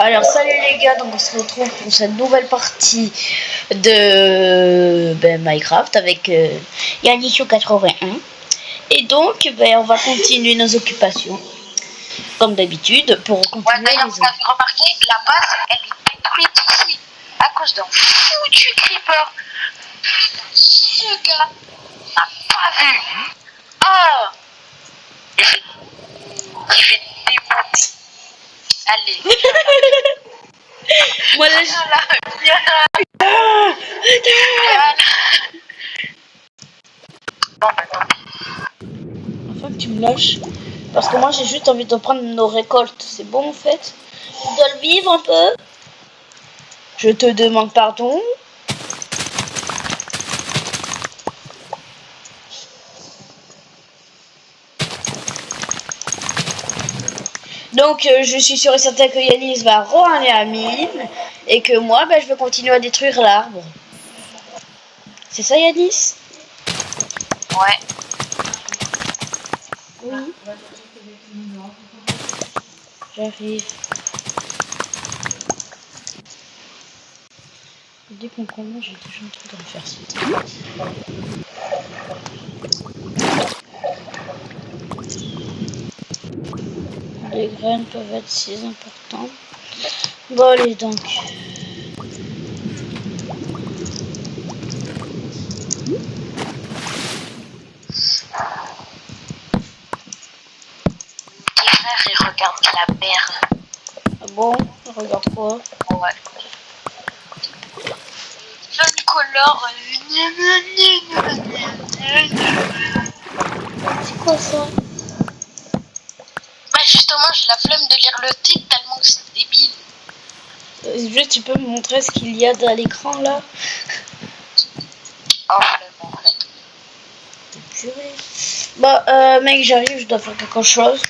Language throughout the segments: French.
Alors salut les gars, donc on se retrouve pour cette nouvelle partie de Minecraft avec Yannicho81. Et donc on va continuer nos occupations comme d'habitude pour continuer d'ailleurs, vous avez remarqué, la base elle est détruite ici à cause d'un foutu creeper. Ce gars n'a pas vu. Ah, il fait démonter. Allez. Moi là, Bon, bah, tant pis. enfin que tu me lâches. Parce que moi j'ai juste envie de prendre nos récoltes. C'est bon en fait. Tu dois le vivre un peu. Je te demande pardon. Donc je suis sûre et certain que Yanis va re-aller à mine et que moi je vais continuer à détruire l'arbre. C'est ça Yanis? Ouais. Oui. J'arrive. Dès qu'on commence, j'ai déjà un truc à faire ça. Les graines peuvent être si importantes. Bon allez donc. Petit frère, il regarde la mer. Ah bon? Regarde quoi? Ouais. Jaune color. C'est quoi ça? Bah justement, j'ai la flemme de lire le titre tellement que c'est débile. Juste tu peux me montrer ce qu'il y a à l'écran là? Oh, flemme en fait. Purée. Bah mec j'arrive, je dois faire quelque chose.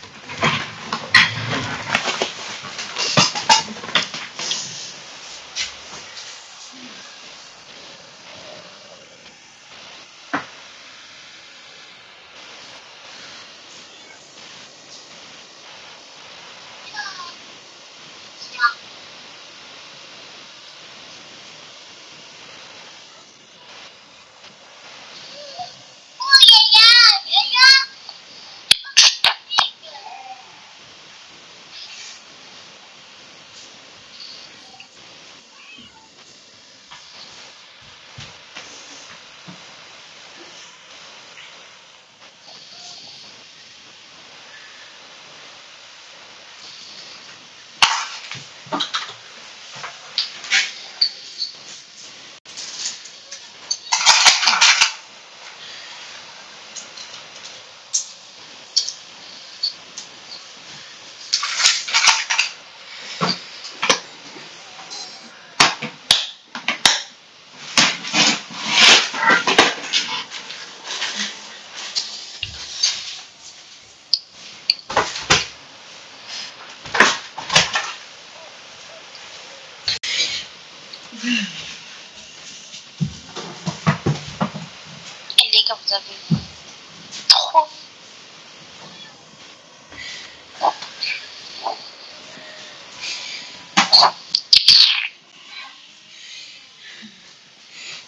Et les gars, vous avez trop.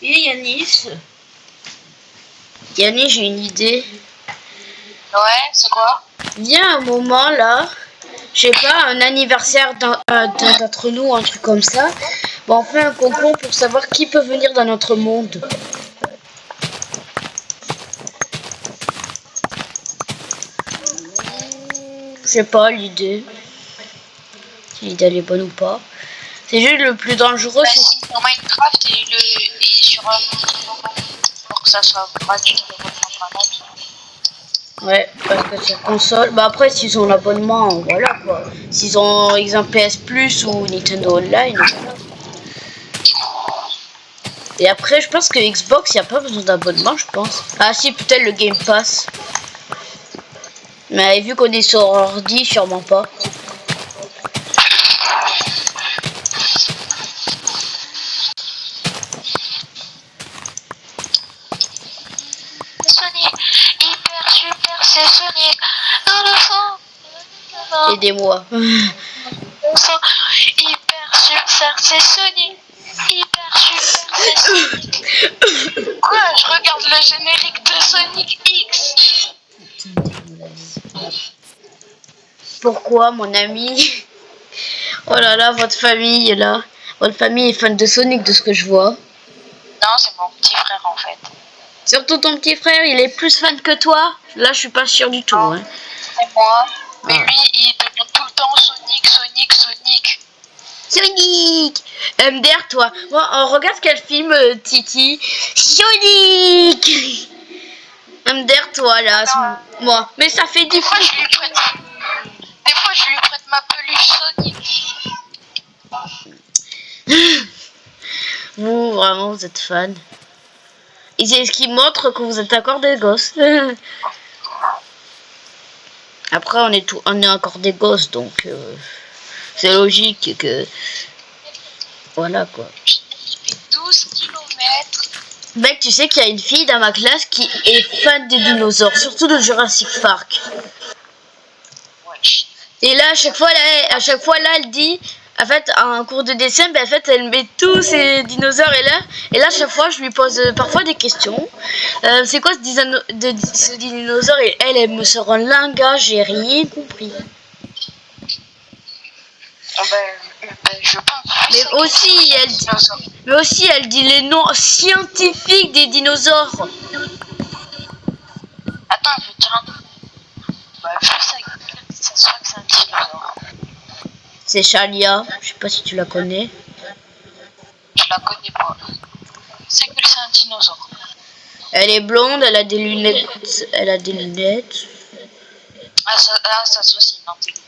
Et Yanis, j'ai une idée. Ouais, c'est quoi? Viens un moment là, je sais pas, un anniversaire d'entre nous, un truc comme ça. Bon, on fait un concours pour savoir qui peut venir dans notre monde. Je sais pas l'idée. Si l'idée elle est bonne ou pas. C'est juste le plus dangereux. Bah, si dans Minecraft et sur pour que ça soit gratuit de reprendre un ami. Ouais, parce que sur console. Bah après, s'ils ont l'abonnement, voilà quoi. S'ils ont exemple PS Plus ou Nintendo Online, voilà. Et après, je pense que Xbox, il n'y a pas besoin d'abonnement, je pense. Ah si, peut-être le Game Pass. Mais vu qu'on est sur ordi, sûrement pas. Sonic, hyper super, c'est Sonic. Dans le fond. Aidez-moi. Le sang, hyper super, c'est Sonic. Hyper super, c'est Sonic. Quoi? Je regarde le générique de Sonic X. Pourquoi, mon ami? Oh là là, votre famille, là. Votre famille est fan de Sonic, de ce que je vois. Non, c'est mon petit frère en fait. Surtout ton petit frère, il est plus fan que toi? Là, je suis pas sûre du tout. Non, Hein. c'est moi. Mais Ah. lui, il demande tout le temps Sonic, Sonic, Sonic. Sonic! MDR, toi. Bon, on regarde quel film, Titi? Sonic! MDR, toi, là. Moi. Mais ça fait Des fois, difficile. je lui prête. Des fois, je lui prête ma peluche Sonic. Vous, vraiment, vous êtes fan. Et c'est ce qui montre que vous êtes encore des gosses. Après, on est encore des gosses, donc c'est logique que... Voilà, quoi. Il fait 12 km. Mec, tu sais qu'il y a une fille dans ma classe qui est fan des dinosaures, surtout de Jurassic Park. Wesh. Et là, à chaque fois, là, elle dit... En fait, en cours de dessin, ben, en fait, elle met tous ces dinosaures et là, à chaque fois, je lui pose parfois des questions. C'est quoi ce dinosaure? Et elle me sort un langage, j'ai rien compris. Oh je pense. Mais aussi, elle dit les noms scientifiques des dinosaures. Attends, je vais te dire un truc. Juste avec ça se voit que c'est un dinosaure. C'est Chalia, je sais pas si tu la connais. Je la connais pas. C'est que c'est un dinosaure. Elle est blonde, elle a des lunettes. Ça se voit, c'est une intelligence.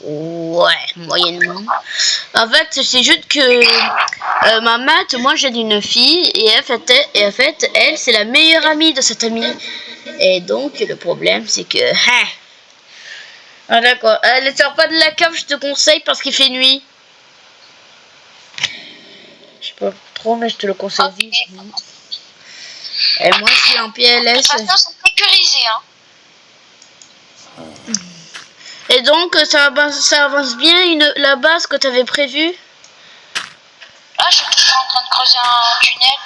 Ouais, moyennement. En fait, c'est juste que ma maths, moi j'ai une fille et en fait, elle, c'est la meilleure amie de cette amie. Et donc, le problème, c'est que... Ah d'accord, elle sort pas de la cave, je te conseille, parce qu'il fait nuit. Je sais pas trop, mais je te le conseille vivement. Et moi, je suis en PLS. De toute façon, c'est sécurisé, hein. Et donc, ça avance bien la base que tu avais prévue? Là, je suis toujours en train de creuser un tunnel.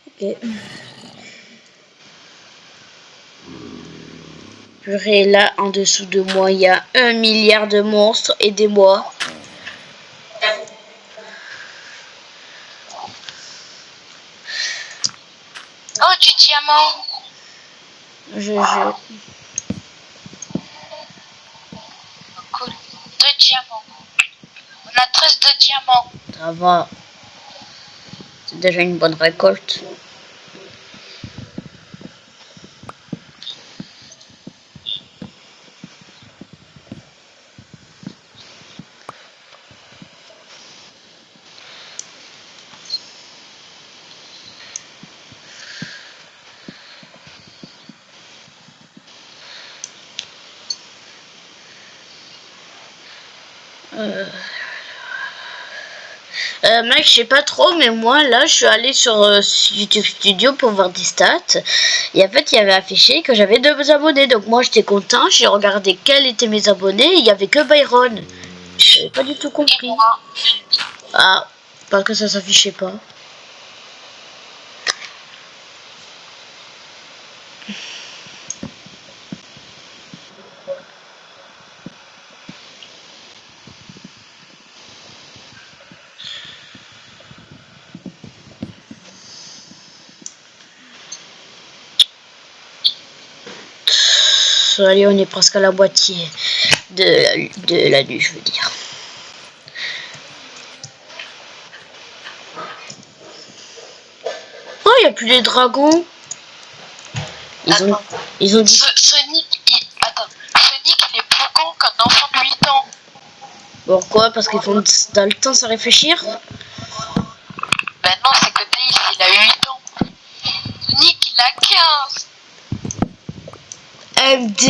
Ok. Purée, là, en dessous de moi, il y a 1 milliard de monstres. Aidez-moi. Oh, du diamant. Cool. 2 diamants. On a 13 de diamants. Ça va. C'est déjà une bonne récolte. Mec, je sais pas trop, mais moi là, je suis allée sur YouTube Studio pour voir des stats. Et en fait, il y avait affiché que j'avais 2 abonnés. Donc moi, j'étais content. J'ai regardé quels étaient mes abonnés. Il y avait que Byron. J'ai pas du tout compris. Ah, parce que ça s'affichait pas. Allez, on est presque à la moitié de la nuit, je veux dire. Oh, il n'y a plus les dragons. Ils ont dit... Sonic, il est plus con qu'un enfant de 8 ans. Pourquoi? Parce qu'ils font dans le temps sans réfléchir? Ben non, c'est que Dale, il a 8 ans. Sonic, il a 15. MD.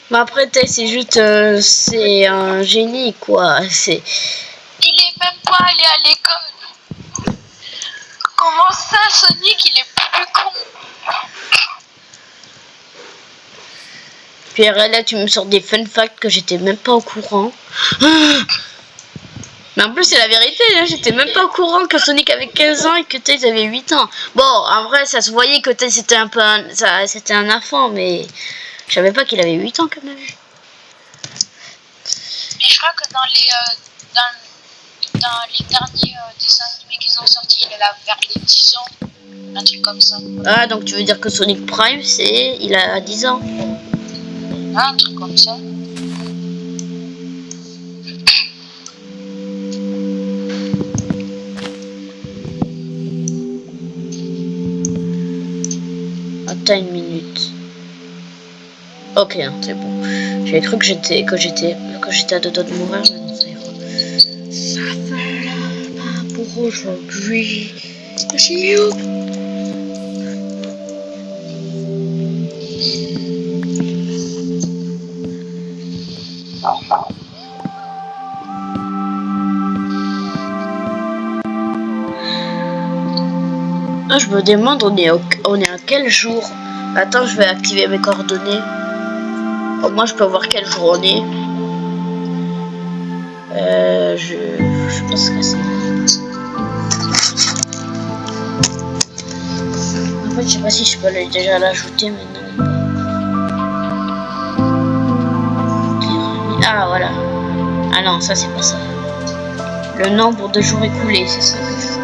Mais après, c'est juste... c'est un génie, quoi. Il est même pas allé à l'école. Comment ça, Sonic, il est plus con? Pierre, là, tu me sors des fun facts que j'étais même pas au courant. Mais en plus, c'est la vérité, hein, j'étais même pas au courant que Sonic avait 15 ans et que Tails avait 8 ans. Bon, en vrai, ça se voyait que Tails c'était un peu c'était un enfant, mais je savais pas qu'il avait 8 ans quand même. Mais je crois que dans les derniers dessins animés qu'ils ont sortis, il est là vers les 10 ans. Un truc comme ça. Ah, donc tu veux dire que Sonic Prime, il a 10 ans. Ah, un truc comme ça. Attends une minute. Ok, hein, c'est bon. J'avais cru que j'étais à deux doigts de mourir, mais non, ça ira. Ça fait là pour aujourd'hui. Ah, je me demande, on est à quel jour? Attends, je vais activer mes coordonnées. Au moins, je peux voir quel jour on est. Je pense que c'est... En fait, je sais pas si je peux déjà l'ajouter maintenant. Ah, voilà. Ah non, ça, c'est pas ça. Le nombre de jours écoulés, c'est ça que je fais.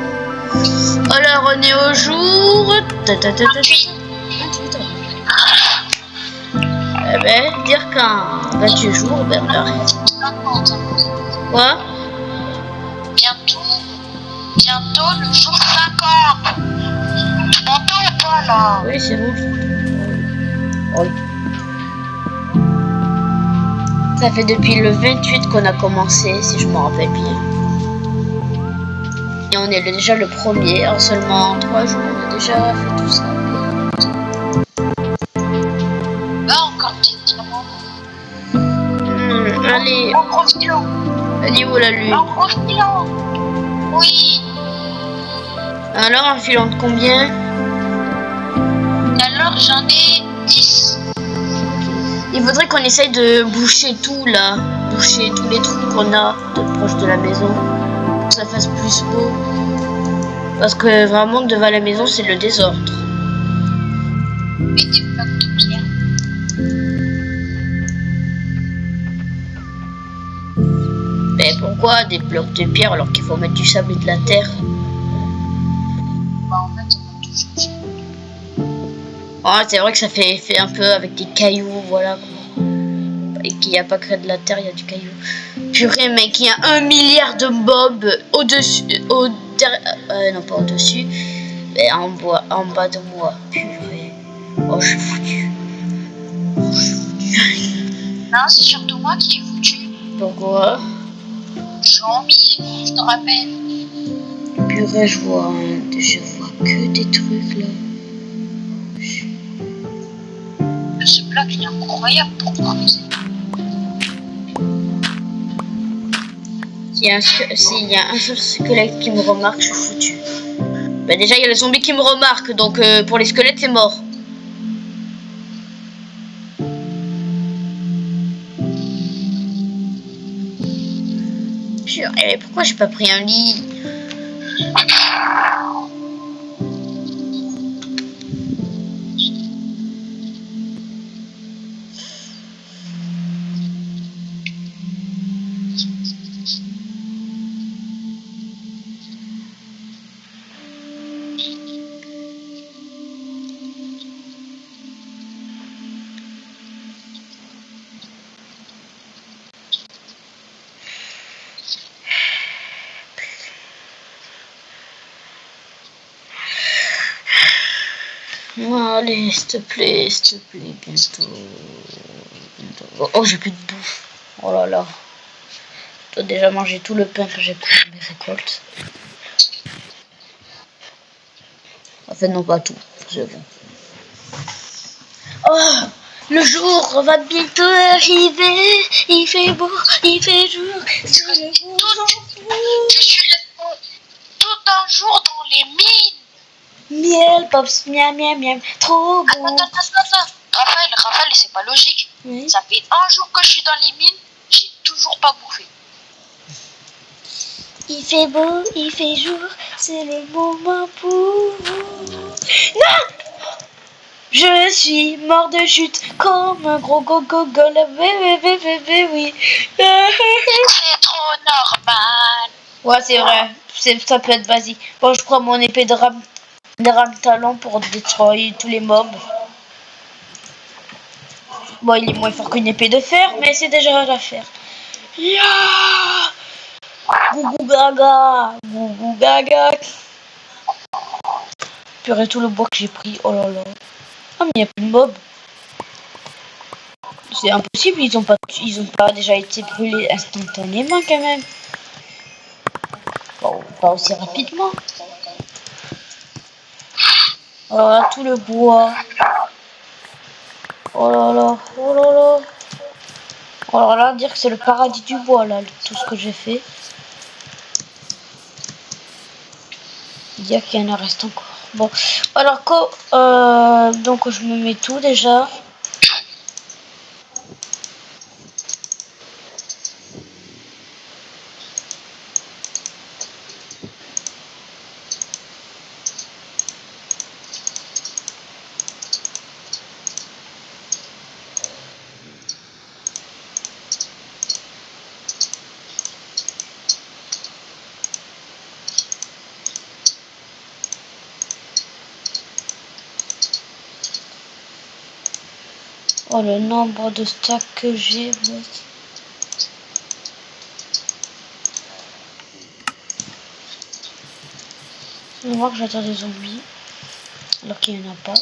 Alors, on est au jour... 28 ans. Eh ben, dire qu'en 28 jours, ben on arrête. 50. Quoi? Bientôt le jour 50. Tu m'entends ou pas là? Oui, c'est bon. Oui. Ça fait depuis le 28 qu'on a commencé, si je me rappelle bien. Et on est déjà le premier, en seulement 3 jours, on a déjà fait tout ça. Là encore peut-être. Allez. En gros stylo. Elle est où la lune? En gros stylo. Oui. Alors, un filon de combien? Alors j'en ai 10. Il faudrait qu'on essaye de boucher tout là. Boucher tous les trous qu'on a proche de la maison. Pour que ça fasse plus beau. Parce que vraiment, devant la maison, c'est le désordre. Et des blocs de pierre. Mais pourquoi des blocs de pierre alors qu'il faut mettre du sable et de la terre? Bah en fait on a tout changé. Ah, c'est vrai que ça fait un peu avec des cailloux, voilà. Et qu'il n'y a pas que de la terre, il y a du caillou. Purée, mec, il y a 1 milliard de mobs au-dessus, non pas au-dessus, mais en bas de moi. Purée. Oh, je suis foutu. Non, c'est surtout moi qui ai foutu. Pourquoi? Jean-Mi, je te rappelle. Purée, je vois que des trucs là. Ce bloc il est incroyable pour creuser. S'il y a un seul squelette qui me remarque, je suis foutu. Bah déjà, il y a le zombie qui me remarque, donc pour les squelettes, c'est mort. Purée, pourquoi j'ai pas pris un lit? Allez, s'il te plaît, bientôt. Oh, j'ai plus de bouffe. Oh là là. Je dois déjà manger tout le pain que j'ai pris dans mes récoltes. En fait, non, pas tout. C'est bon. Oh, le jour va bientôt arriver. Il fait beau, il fait jour. Je suis resté tout un jour dans les mines. Miel, pops, miam, miam, miam. Trop bon. Attends. Raphaël, c'est pas logique. Oui. Ça fait un jour que je suis dans les mines, j'ai toujours pas bouffé. Il fait beau, il fait jour, c'est le moment pour vous. Non! Je suis mort de chute comme un gros gogol, oui. C'est trop normal. Ouais, c'est vrai, ça peut être basique. Bon, je prends mon épée de rame talon pour détruire tous les mobs. Bon, il est moins fort qu'une épée de fer, mais c'est déjà l'affaire. Yeah! Gougou gaga, gougou gaga. Purée, tout le bois que j'ai pris, oh là là. Ah, mais il n'y a plus de mobs. C'est impossible, ils ont pas déjà été brûlés instantanément quand même. Bon, pas aussi rapidement. Alors là, tout le bois. Oh là là, oh là là. Alors là, dire que c'est le paradis du bois là, tout ce que j'ai fait. Dire qu'il y en reste encore. Bon, alors donc je me mets tout déjà. Oh, le nombre de stacks que j'ai. Je vais voir que j'attends des zombies. Alors qu'il n'y en a pas.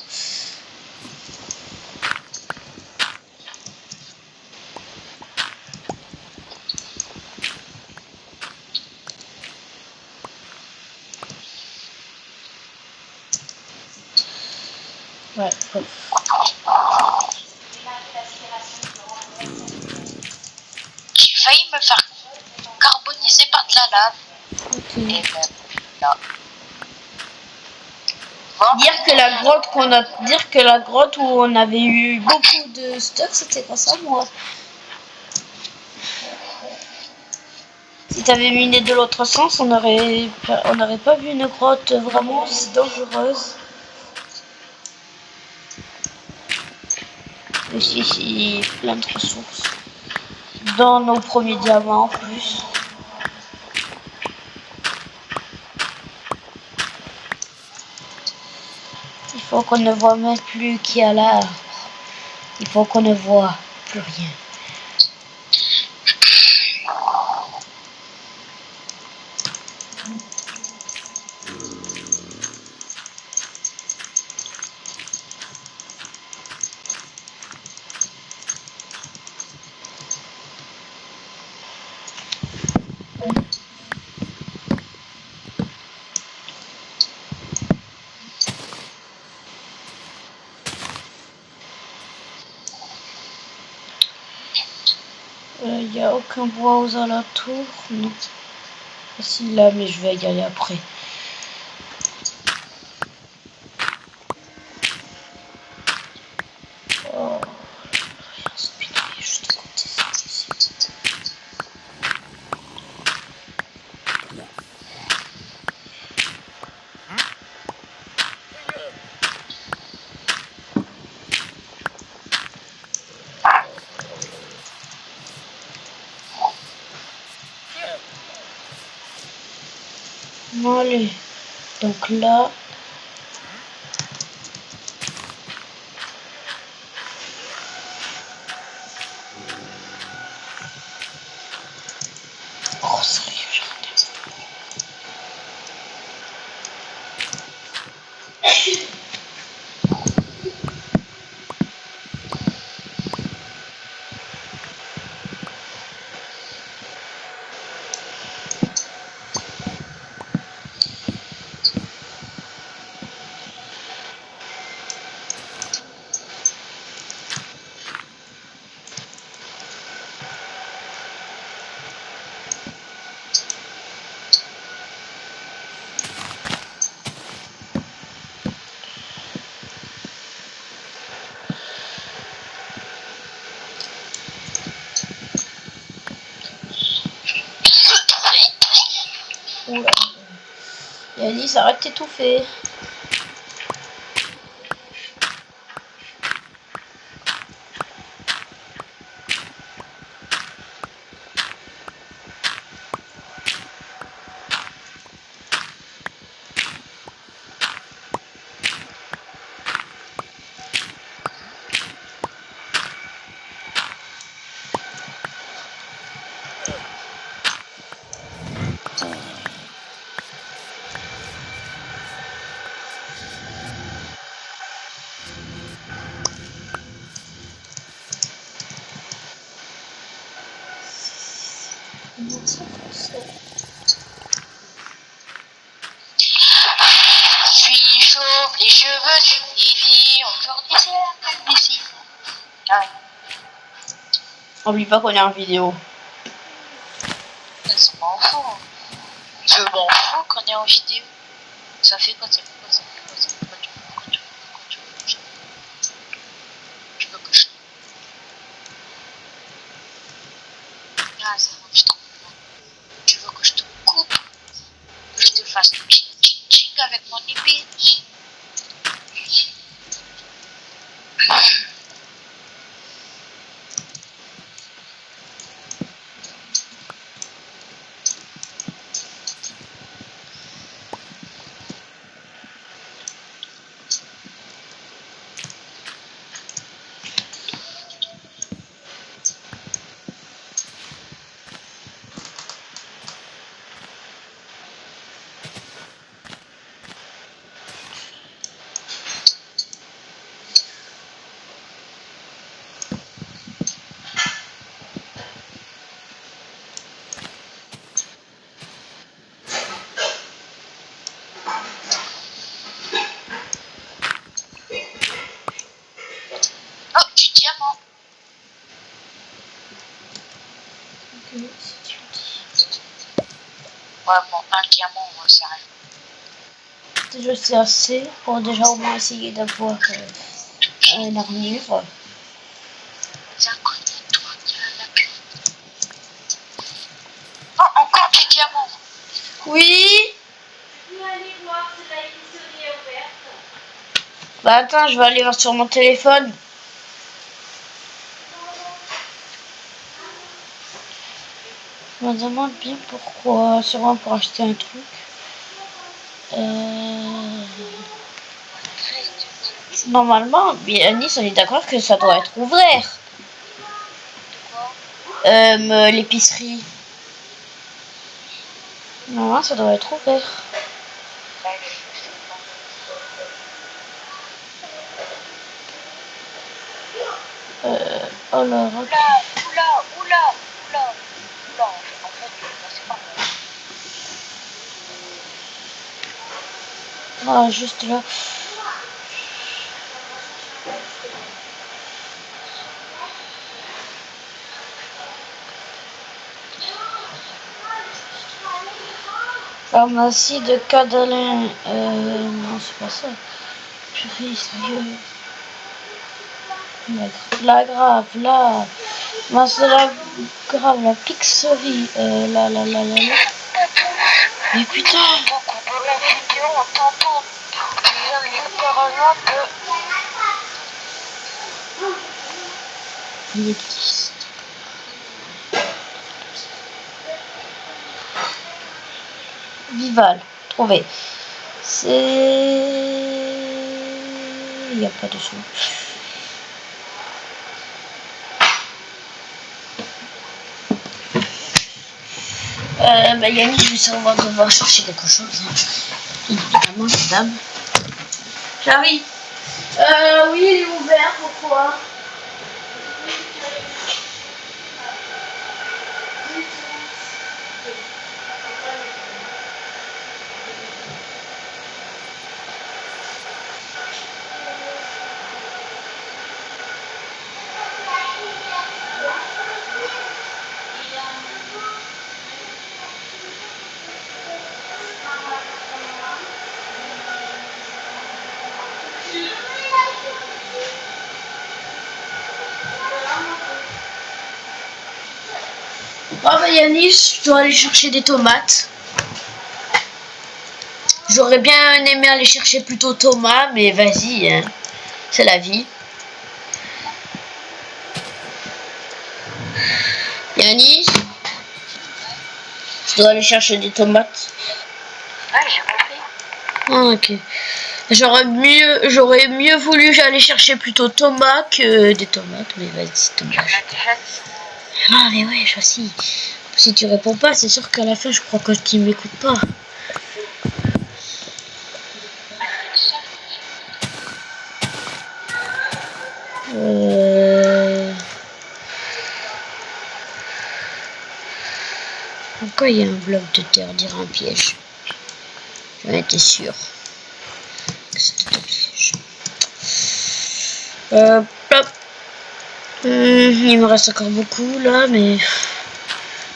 Ouais, bon. J'ai failli me faire carboniser par de la lave. Ok. Et ben, là. Dire que la grotte où on avait eu beaucoup de stock, c'était grâce à moi. Si t'avais miné de l'autre sens, on n'aurait pas vu une grotte vraiment aussi dangereuse. Ici, plein de ressources. Dans nos premiers diamants en plus. Il faut qu'on ne voit même plus qui y a là. Il faut qu'on ne voit plus rien. Il n'y a aucun bois aux alentours. Non. Si là, mais je vais y aller après. Oh, juste à côté, c'est possible. Bon, allez. Donc là. Oh, sérieux, Yanis, arrête d'étouffer. Je suis chauve, les cheveux suivis. Aujourd'hui, c'est la fête d'ici. Ah, Oublie pas qu'on est en vidéo. ça m'en fout. Je m'en fous qu'on est en vidéo. Ça fait quoi, ça fait quoi, ça fait quoi, ça fait quoi, tu veux que je... Ah, c'est bon, je t'en fous. Tu veux que je te coupe, que je te fasse ching ching ching avec mon épée. Oh, du diamant. Ouais, bon, un diamant, moi, c'est rien. Je sais assez pour déjà au moins essayer d'avoir une armure. C'est à côté de toi, la pute. Oh, encore du diamant. Oui. Bah attends, je vais aller voir sur mon téléphone. Je me demande bien pourquoi. Sûrement pour acheter un truc. Normalement, Nice, on est d'accord que ça doit être ouvert. L'épicerie. Normalement, ça doit être ouvert. Oh là, ok. Oula, en fait, c'est pas Ah, juste là. Pharmacie de Cadalin. Non, c'est pas ça. Purée, c'est vieux. La grave, là. Non, c'est la grave, la pixerie. Là. Mais putain! beaucoup de la vidéo, on t'entend. Tu viens littéralement de... Il est petit. Vival, trouvé. C'est... Il n'y a pas de sous. Bah Yannick, je vais sûrement devoir chercher quelque chose. Évidemment, madame. J'arrive. Oui, il est ouvert, pourquoi? Oh bah Yannick, je dois aller chercher des tomates. J'aurais bien aimé aller chercher plutôt Thomas, mais vas-y, hein. C'est la vie. Yanis, je dois aller chercher des tomates. Ouais, j'ai compris. Ah, ok. J'aurais mieux voulu aller chercher plutôt Thomas que des tomates, mais vas-y, c'est Tu me dommage. l'as déjà dit. Ah, mais ouais, je aussi. Si tu réponds pas, c'est sûr qu'à la fin, je crois que tu m'écoutes pas. Pourquoi il y a un bloc de terre, dire un piège? J'en étais sûr que c'était un piège. Plop. Il me reste encore beaucoup là, mais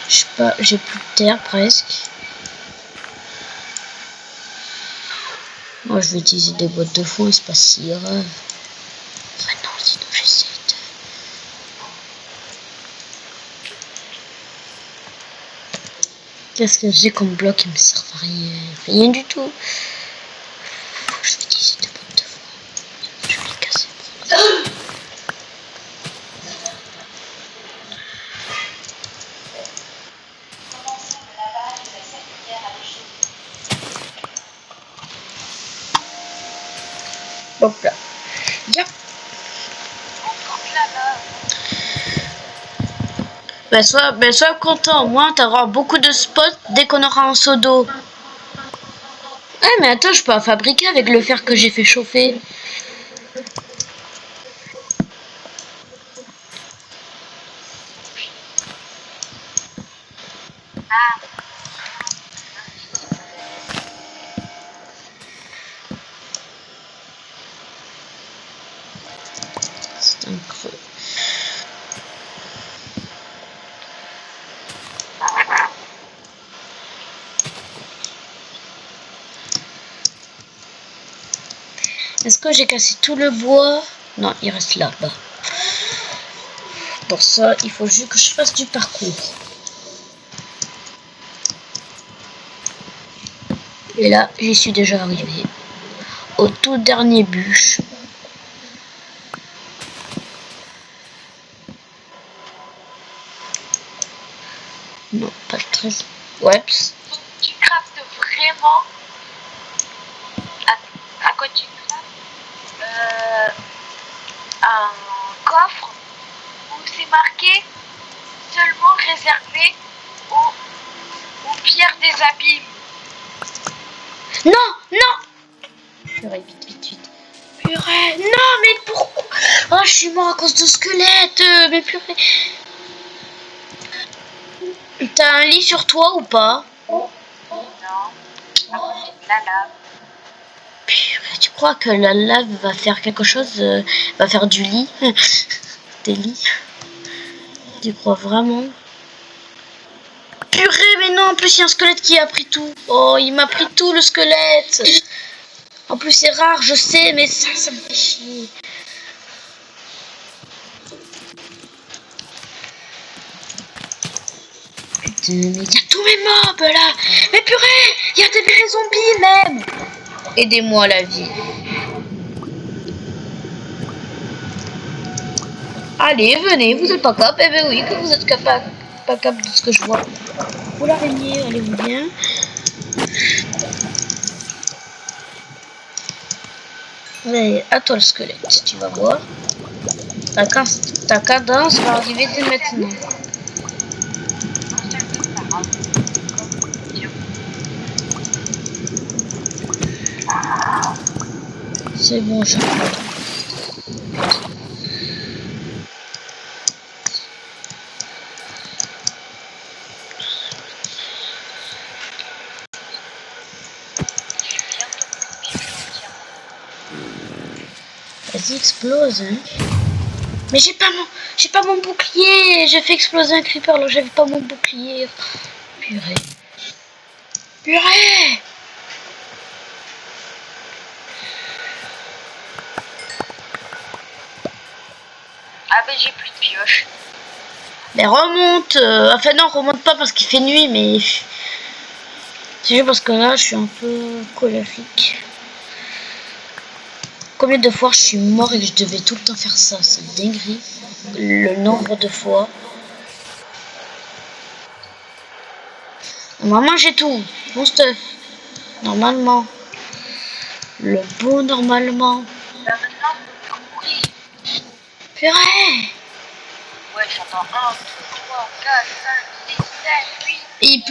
je sais pas, j'ai plus de terre presque. Moi, je vais utiliser des boîtes de foin, c'est pas si grave. Enfin non, sinon j'essaie de... Qu'est-ce que j'ai comme bloc qui me sert à rien? Rien du tout. Je vais utiliser des boîtes de foin. Je vais les casser. Hop là. Yep. Sois content, au moins t'auras beaucoup de spots dès qu'on aura un seau d'eau. Ah mais attends, je peux en fabriquer avec le fer que j'ai fait chauffer. C'est un creux. Est-ce que j'ai cassé tout le bois? Non, il reste là-bas. Pour ça, il faut juste que je fasse du parcours. Et là, j'y suis déjà arrivé. Au tout dernier bûche. Non, pas très... Ouais. Tu craftes vraiment... À quoi tu craftes un coffre où c'est marqué seulement réservé aux pierres des abîmes. Non, non. Purée, vite. Purée, non, mais pourquoi? Oh, je suis mort à cause de squelette. Mais purée. T'as un lit sur toi ou pas? Non. À côté de la lave. Purée, tu crois que la lave va faire quelque chose? Va faire du lit? Des lits? Tu crois vraiment? Purée, mais non, en plus il y a un squelette qui a pris tout. Oh, il m'a pris tout le squelette. En plus c'est rare, je sais, mais ça me fait chier. Putain, mais il y a tous mes mobs là. Mais purée, il y a des bébés zombies même. Aidez-moi la vie. Allez, venez, vous êtes pas capable? Eh ben oui, que vous êtes capable. Pas capable de ce que je vois. Vous l'araignée, allez-vous bien? Mais à toi le squelette, tu vas voir. Ta cadence va arriver dès maintenant. C'est bon, je crois. Vas-y, explose, hein. Mais j'ai pas mon bouclier. J'ai fait exploser un creeper alors j'avais pas mon bouclier. Purée. Purée. Ah ben j'ai plus de pioche. Mais remonte. Enfin non, remonte pas parce qu'il fait nuit, mais C'est juste parce que là, je suis un peu colérique. Combien de fois je suis mort et que je devais tout le temps faire ça? C'est une dinguerie. Le nombre de fois. Normalement, j'ai tout. Mon stuff. Normalement. Le beau normalement. Là maintenant, faut courir. Purée! Ouais, j'entends 1, 2, 3, 4, 5, 6, 7, 8. Il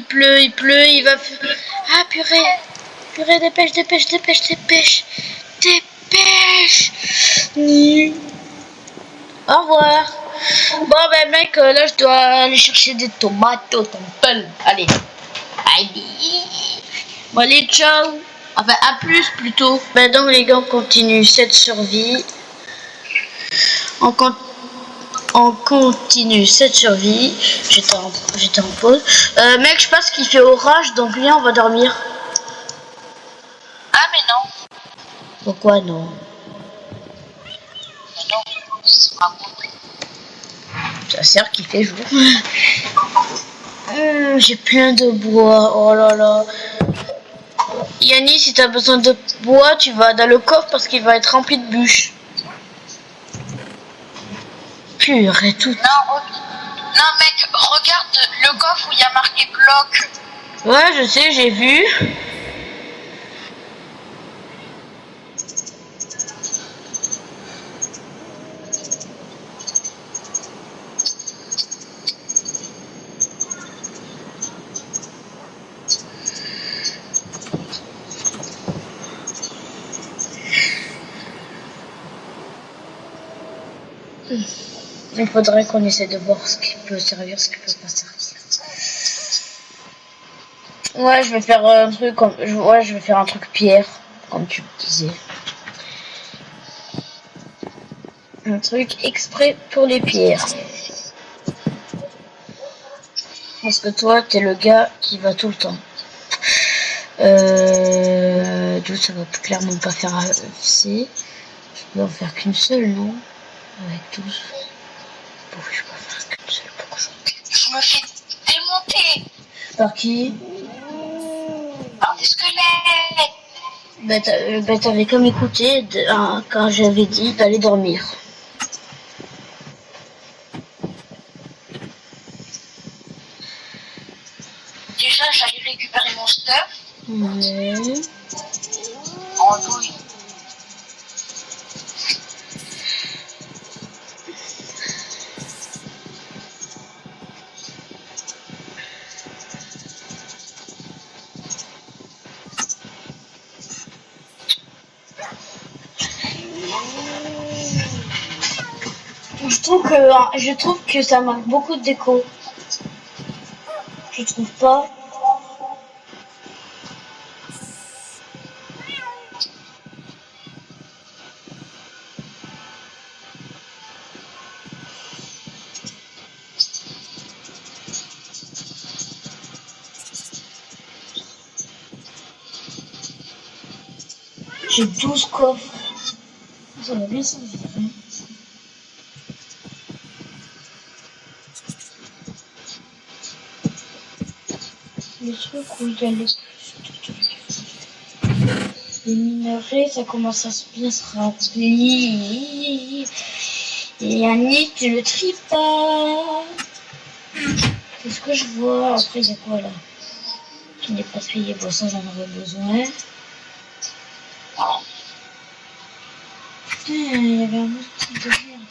pleut, il va... Ah, purée! Purée, dépêche, dépêche, dépêche, dépêche! Dépêche! Ni. Au revoir! Bon, ben, mec, là, je dois aller chercher des tomates au temple. Allez! Allez! Bon, allez, ciao! Enfin, à plus, plutôt. Ben, donc, les gars, on continue cette survie. On continue cette survie. J'étais en pause. Mec, je pense qu'il fait orage, donc viens, on va dormir. Ah, mais non. Pourquoi non? Mais non, c'est pas compris. Ça sert qu'il fait jour. J'ai plein de bois. Oh là là. Yanni, si t'as besoin de bois, tu vas dans le coffre parce qu'il va être rempli de bûches. Purée, tout. Non, mec, regarde le coffre où il y a marqué bloc. Ouais, je sais, j'ai vu. Il faudrait qu'on essaie de voir ce qui peut servir, ce qui peut pas servir. Ouais, je vais faire un truc comme... Ouais, je vais faire un truc pierre, comme tu me disais. Un truc exprès pour les pierres. Parce que toi, t'es le gars qui va tout le temps. D'où ça va clairement pas faire assez. Je peux en faire qu'une seule, non? Avec 12. Bon, je peux en faire qu'une seule pour aujourd'hui. Je me fais démonter Par qui? par des squelettes. T'avais qu'à m'écouter quand j'avais dit d'aller dormir. Déjà, j'allais récupérer mon stuff Ouais. en douille. Je trouve que ça manque beaucoup de déco. Je trouve pas. J'ai 12 coffres. Ça va bien servir. Hein. Le truc où il y a le plus de trucs. Les minerais, ça commence à bien se remplir. Et Yannick, tu le tries pas. C'est ce que je vois. Après, il y a quoi là? Qui n'est pas payé. Bon, ça, j'en aurais besoin. Putain, il y avait un autre truc de merde.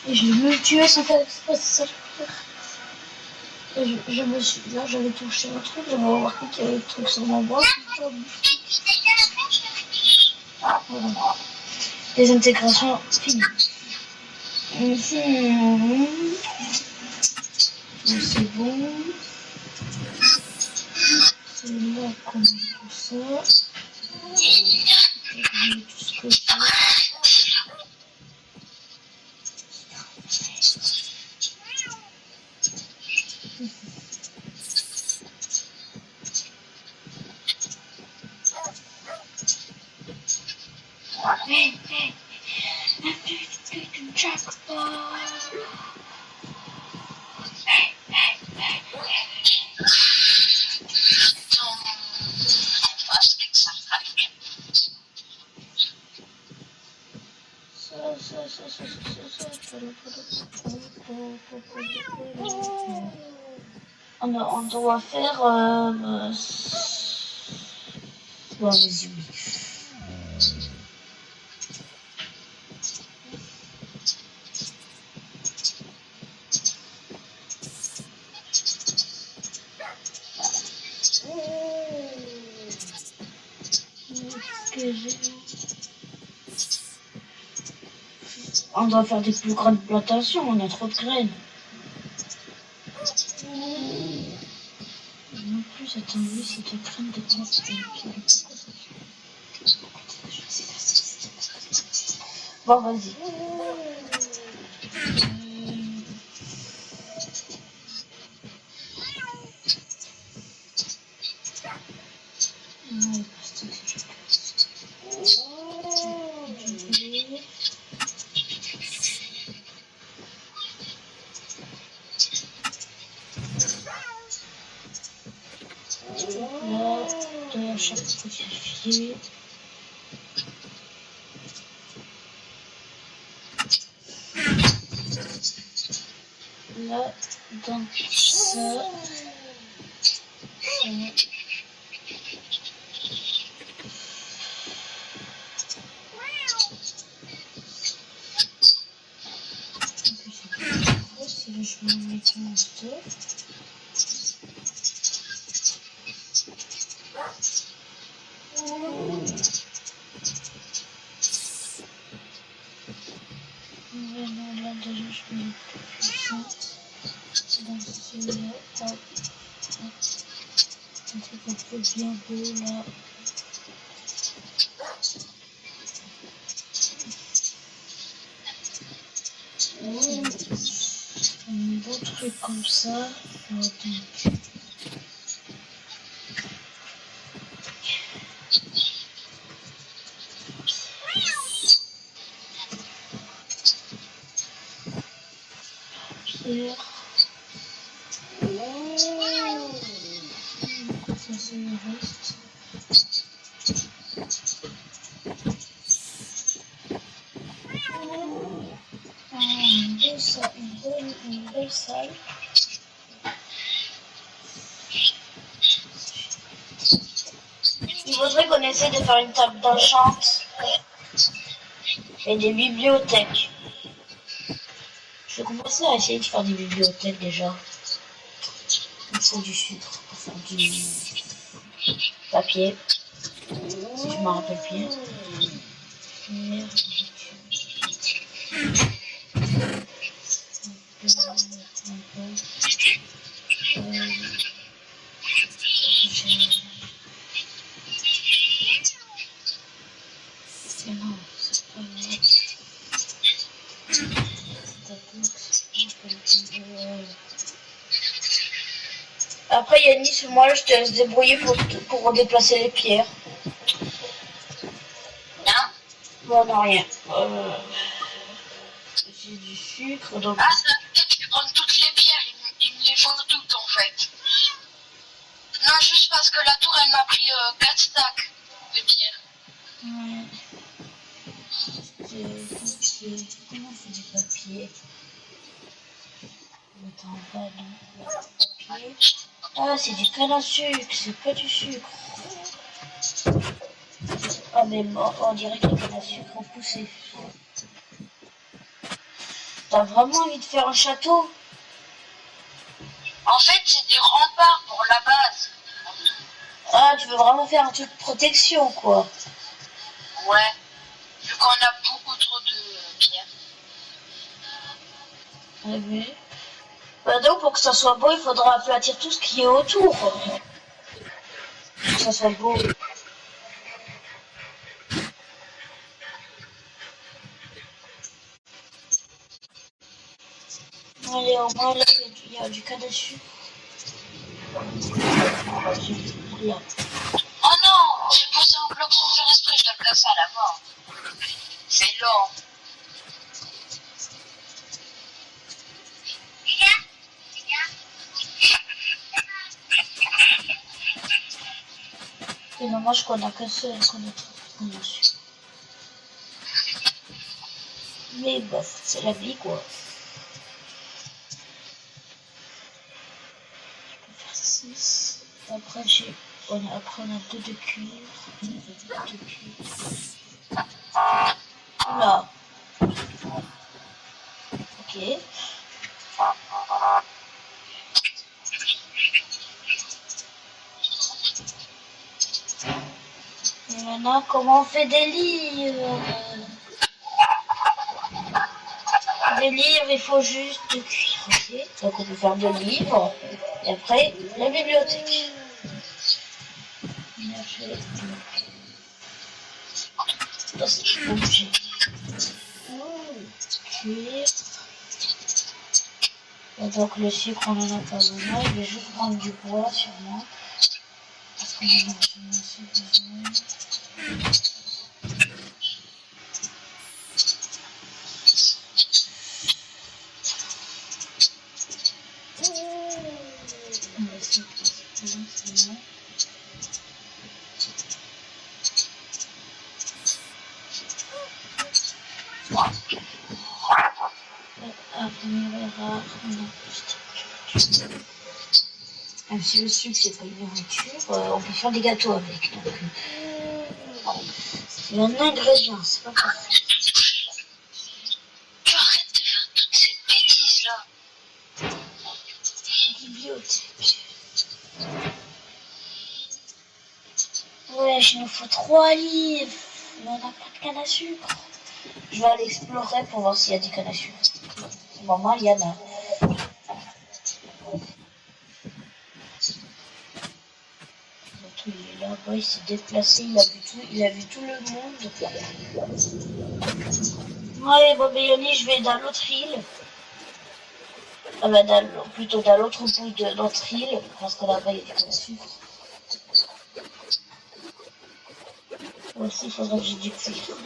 Et je l'ai même tué sans faire exprès, c'est ça le pire. Et je me suis... Là, j'avais touché un truc, j'avais remarqué qu'il y avait des trucs sur mon bras. Ah, voilà. Désintégration finie. C'est bon. C'est là qu'on met tout ça. Je mets tout ce que j'ai. Hey, jackpot. Hey, On doit faire... Bon, vas-y, oui. On doit faire des plus grandes plantations, on a trop de graines. Non plus, attends, lui, c'est de graines de plantes. Bon, vas-y. Là, de chaque crucifié. Là, dans ça. Si je me mets un stop. Maintenant là déjà je mets plus ça. Dans celui-là, hop, hop. Un truc un peu bien beau là. Un beau truc comme ça. Attends. Pierre. Ça c'est le reste. Une belle salle. Il faudrait qu'on essaie de faire une table d'enchant et des bibliothèques. Je vais commencer à essayer de faire des bibliothèques déjà. Il faut du sucre pour faire du papier. Si je m'en rappelle bien. Après Yanis, moi je te laisse débrouiller pour déplacer les pierres. Non. Bon, non, rien. J'ai du sucre, donc... Ah, ça veut dire que tu prends toutes les pierres, ils me les font toutes en fait. Non, juste parce que la tour, elle m'a pris 4 stacks de pierres. Ouais. Comment on fait du papier? Mettre en bas, non. Papier. Ah, c'est du canne à sucre, c'est pas du sucre. Ah, mais on dirait que le canne à sucre ont poussé. T'as vraiment envie de faire un château? En fait, c'est des remparts pour la base. Ah, tu veux vraiment faire un truc de protection, quoi. Ouais, vu qu'on a beaucoup trop de pierres. Ah oui. Bah donc, pour que ça soit beau, il faudra aplatir tout ce qui est autour. Pour que ça soit beau. Allez, au moins là, il y a du canne à sucre. Là. Oh non, j'ai posé un bloc sans faire exprès, je dois le casser à la main. C'est lent. moi je connais que seul qu'on a su. Mais bof, c'est la vie quoi. Je peux faire 6. Après après on a 2 de cuivre. Oula. Ok. Et maintenant, comment on fait des livres? Des livres, il faut juste de cuivre. Okay. Donc on peut faire 2 livres. Et après, la bibliothèque. C'est obligé. Cuivre. Et donc le sucre, on en a pas besoin. Je vais juste prendre du bois sûrement. Parce qu'on en a aussi besoin. Même si le sucre c'est pas une nourriture, on peut faire des gâteaux avec. Donc, c'est un ingrédient, c'est pas parfait. Tu arrêtes de faire toutes ces bêtises là. Bibliothèque. Ouais, il nous faut 3 livres. Mais on n'a pas de canne à sucre. Je vais aller explorer pour voir s'il y a du canne à sucre. Maman, il y en a. Il est là-bas, il s'est déplacé, il a vu tout le monde. Ouais, bon, mais Yanni, je vais dans l'autre île. Ah bah, plutôt dans l'autre bout de notre île, parce que là-bas, il y a du canne à sucre. Aussi, il faudrait que j'ai du cuivre.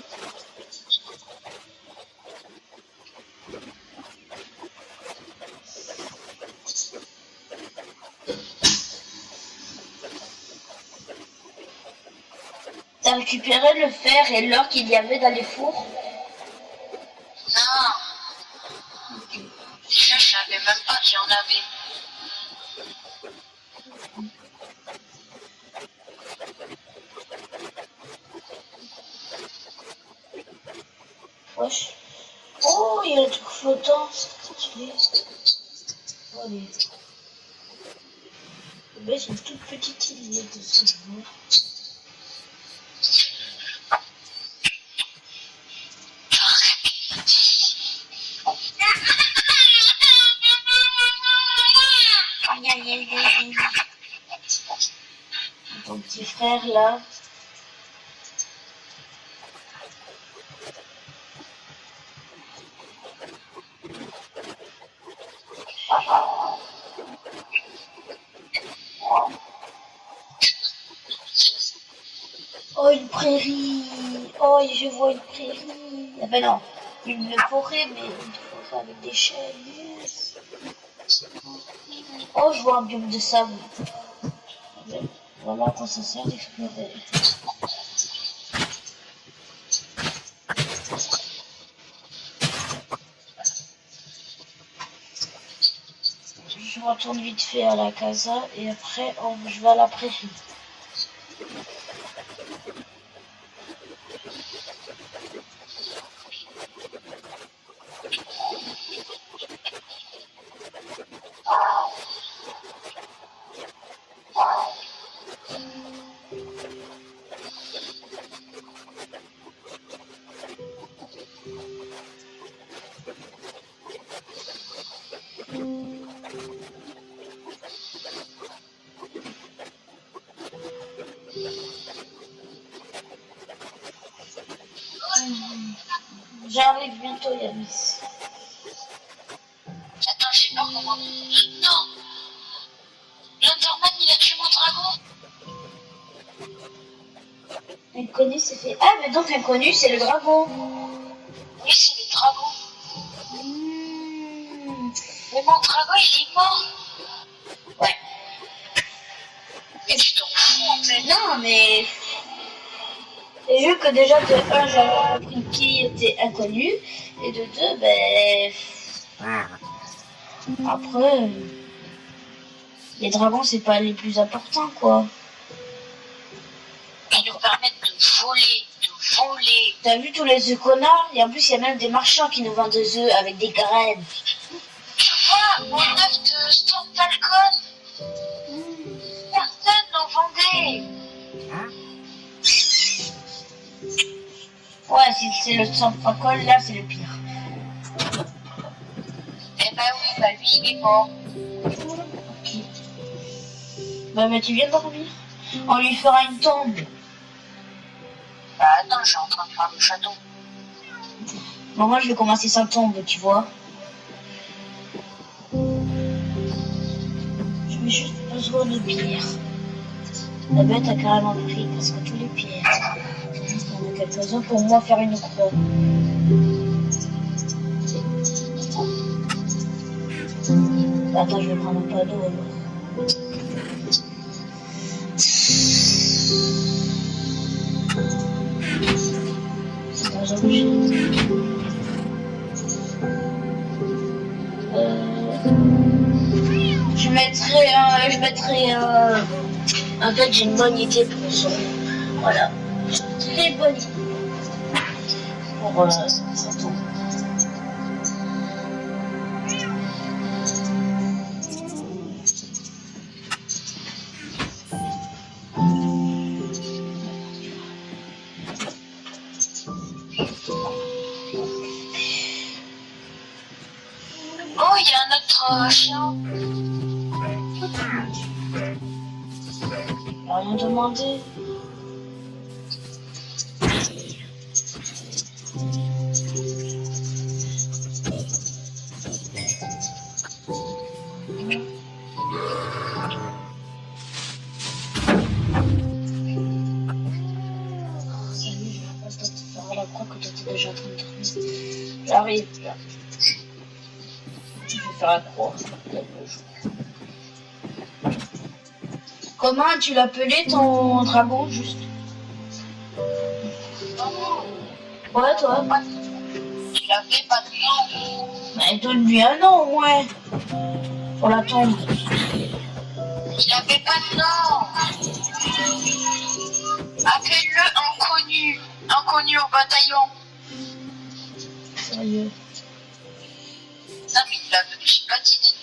T'as récupéré le fer et l'or qu'il y avait dans les fours? Non. Je savais même pas qu'il y en avait. Wesh. Oh, il y a un truc flottant. C'est stylé. Allez. Mais c'est une toute petite île de ce que je vois. Ton petit frère là. Oh, une prairie. Oh, je vois une prairie. Ah ben non, une forêt, mais une forêt avec des chênes. Yes. Oh, je vois un biome de sable. Voilà à quoi ça sert d'explorer. Je retourne vite fait à la casa et après je vais à la prairie. J'arrive bientôt, Yanis. Attends, j'ai peur comment. Non! L'Underman, il a tué mon dragon! Inconnu, c'est fait. Ah, mais donc inconnu, c'est le dragon. Oui, c'est le dragon. Mais mon dragon, il est mort! Ouais. Mais tu t'en fous en fait! Non, mais Et vu que déjà de un, j'avais compris qui était inconnu, et de deux, ben après, les dragons c'est pas les plus importants quoi. Ils nous permettent de voler, de voler. T'as vu tous les œufs qu'on a? Et en plus il y a même des marchands qui nous vendent des œufs avec des graines. Tu vois, mon œuf de Storm Falcon, personne n'en vendait. Ouais, si c'est le Sampacol, là c'est le pire. Eh ben oui, bah lui il est mort. Ok. Bah mais tu viens de dormir. On lui fera une tombe. Bah attends, je suis en train de faire le château. Bon, moi je vais commencer sans tombe, tu vois. J'ai juste besoin de pierres. La bête a carrément pris parce que tous les pierres. On a quelques-uns pour moi faire une croix. Attends, je vais prendre un pas d'eau alors. C'est pas obligé. Je mettrai en fait j'ai une bonne idée pour son. Voilà. Très bonne idée. Pour ça tombe. Oh, il y a un autre chien. Il a rien demandé. La croix que tu étais déjà en train de dormir. J'arrive là. Je vais faire la croix. Comment tu l'appelais ton dragon juste? Ouais toi. Il avait pas de nom. Bah donne-lui un nom au moins. Pour la tombe. Il avait pas de nom. Appelle-le inconnu. Inconnu au bataillon. Sérieux. Non mais il avait, j'ai pas d'idée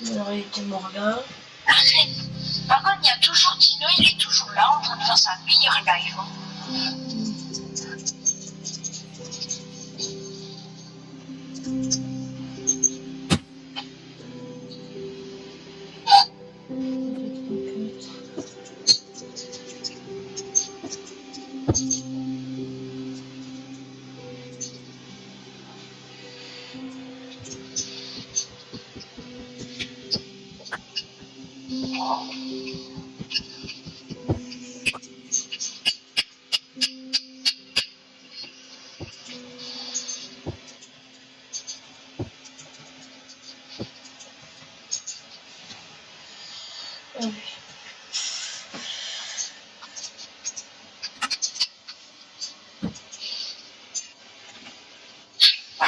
de nom. Il aurait été mort là. Arrête. Par contre, il y a toujours Dino, il est toujours là en train de faire sa meilleure live.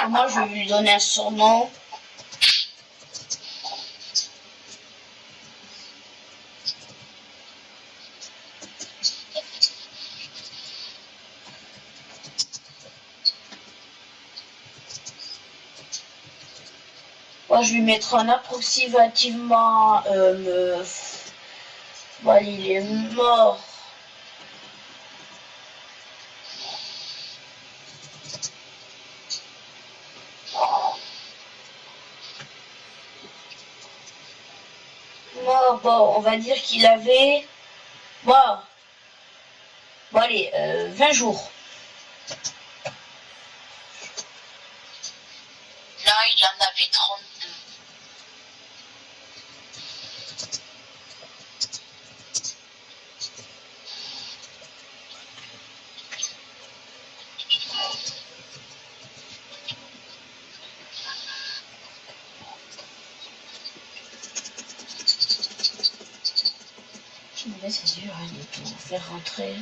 Moi je vais lui donner un surnom. Moi je lui mettrai un approximativement Bon, il est mort. Mort, bon, on va dire qu'il avait... Bon, bon allez, 20 jours. Là, il en avait 32. Ouais, c'est dur hein, de tout faire rentrer.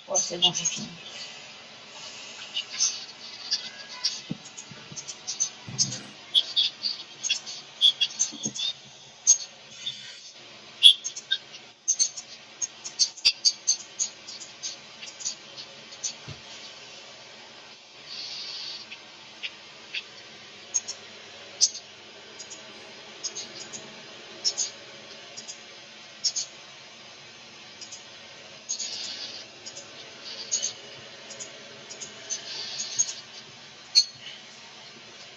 Ouais, c'est bon, j'ai fini.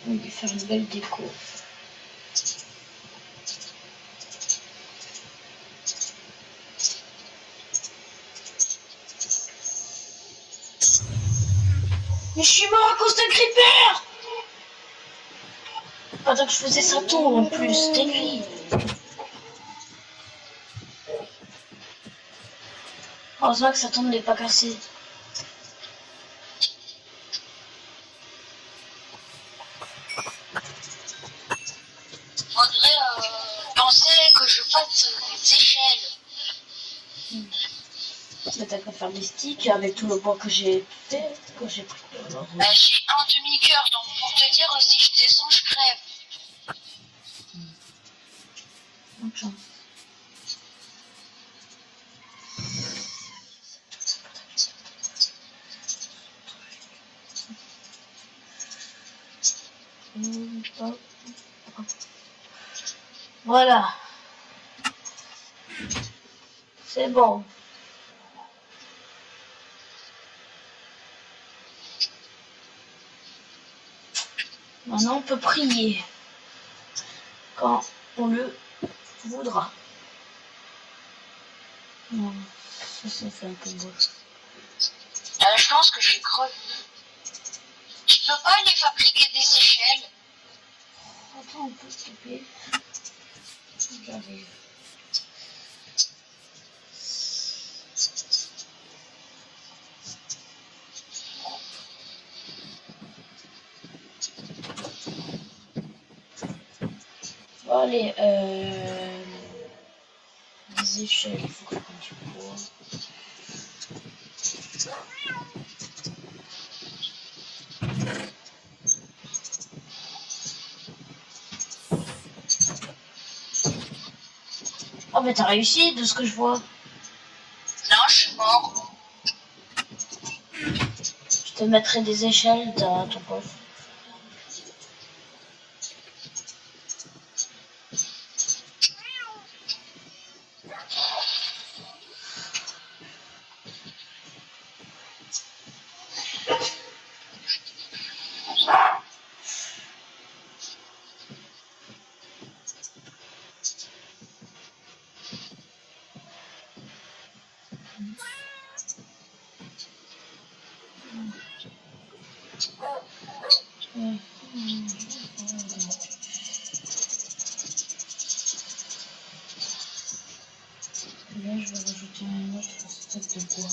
On va faire une belle déco. Mais je suis mort à cause d'un creeper! Pendant que je faisais sa tour en plus, c'était lui. Heureusement que sa tombe n'est pas cassée. Faudrait penser que je fasse des échelles. Mais t'as qu'à faire des sticks avec tout le bois que j'ai fait, que j'ai pris. J'ai un demi-cœur, donc pour te dire, si je descends, je crève. Bonne chance. Voilà. C'est bon. Maintenant, on peut prier quand on le voudra. Non, ça fait un peu beau. Je pense que je vais crever. Tu peux pas aller fabriquer des échelles? Attends, on peut stopper. J'arrive. Bon, allez, des échelles, il faut que je prenne du bois. Oh, mais t'as réussi de ce que je vois. Non, je suis mort. Je te mettrai des échelles dans ton coffre. Là, je vais rajouter un autre stock de bois.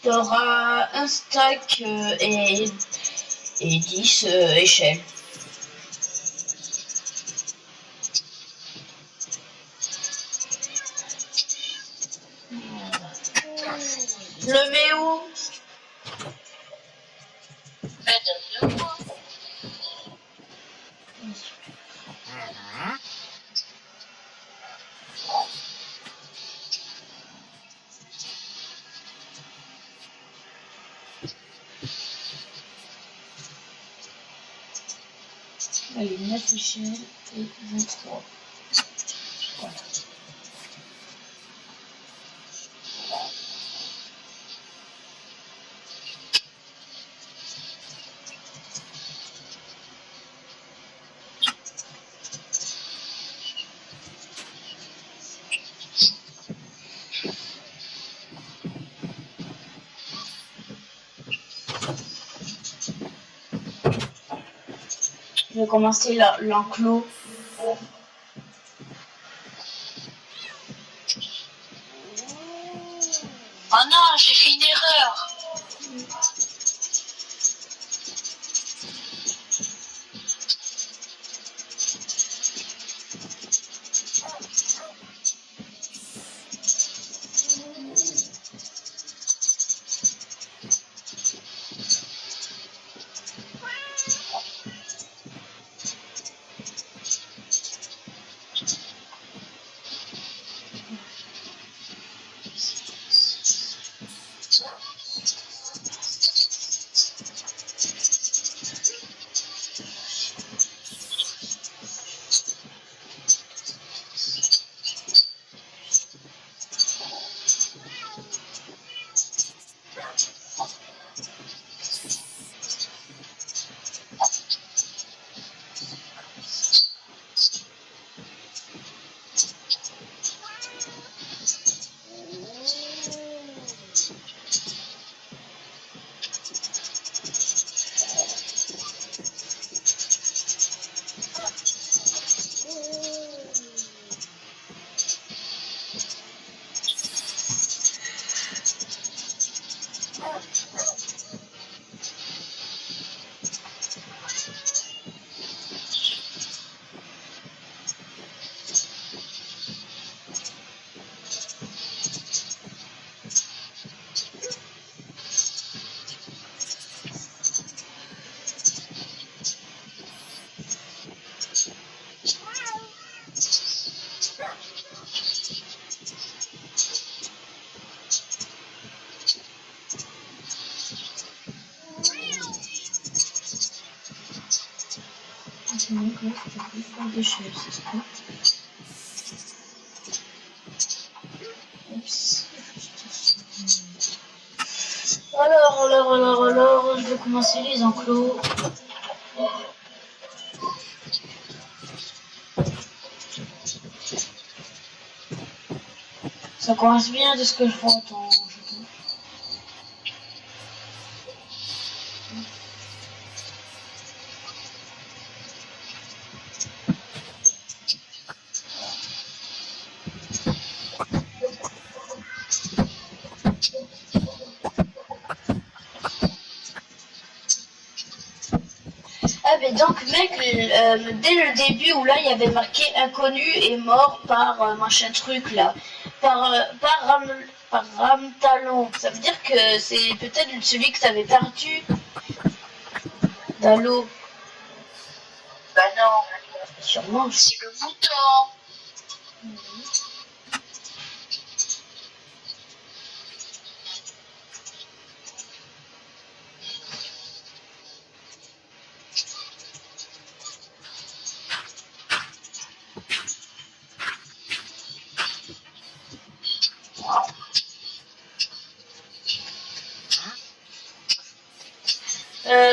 Tu auras un stack et 10 échelles. Je le mets où? Donne-le-moi. Allez, 9 échelles et 23. Voilà. Je vais commencer l'enclos. Oh non, j'ai fait une erreur. Donc là, je peux plus faire des choses. Oups. Alors, je vais commencer les enclos. Ça commence bien de ce que je vois. Attends, ah mais donc mec, dès le début où là il y avait marqué inconnu et mort par machin truc là, par Ramtalon, ça veut dire que c'est peut-être celui que ça avait perdu Dalo. Bah non, Sûrement. c'est le mouton.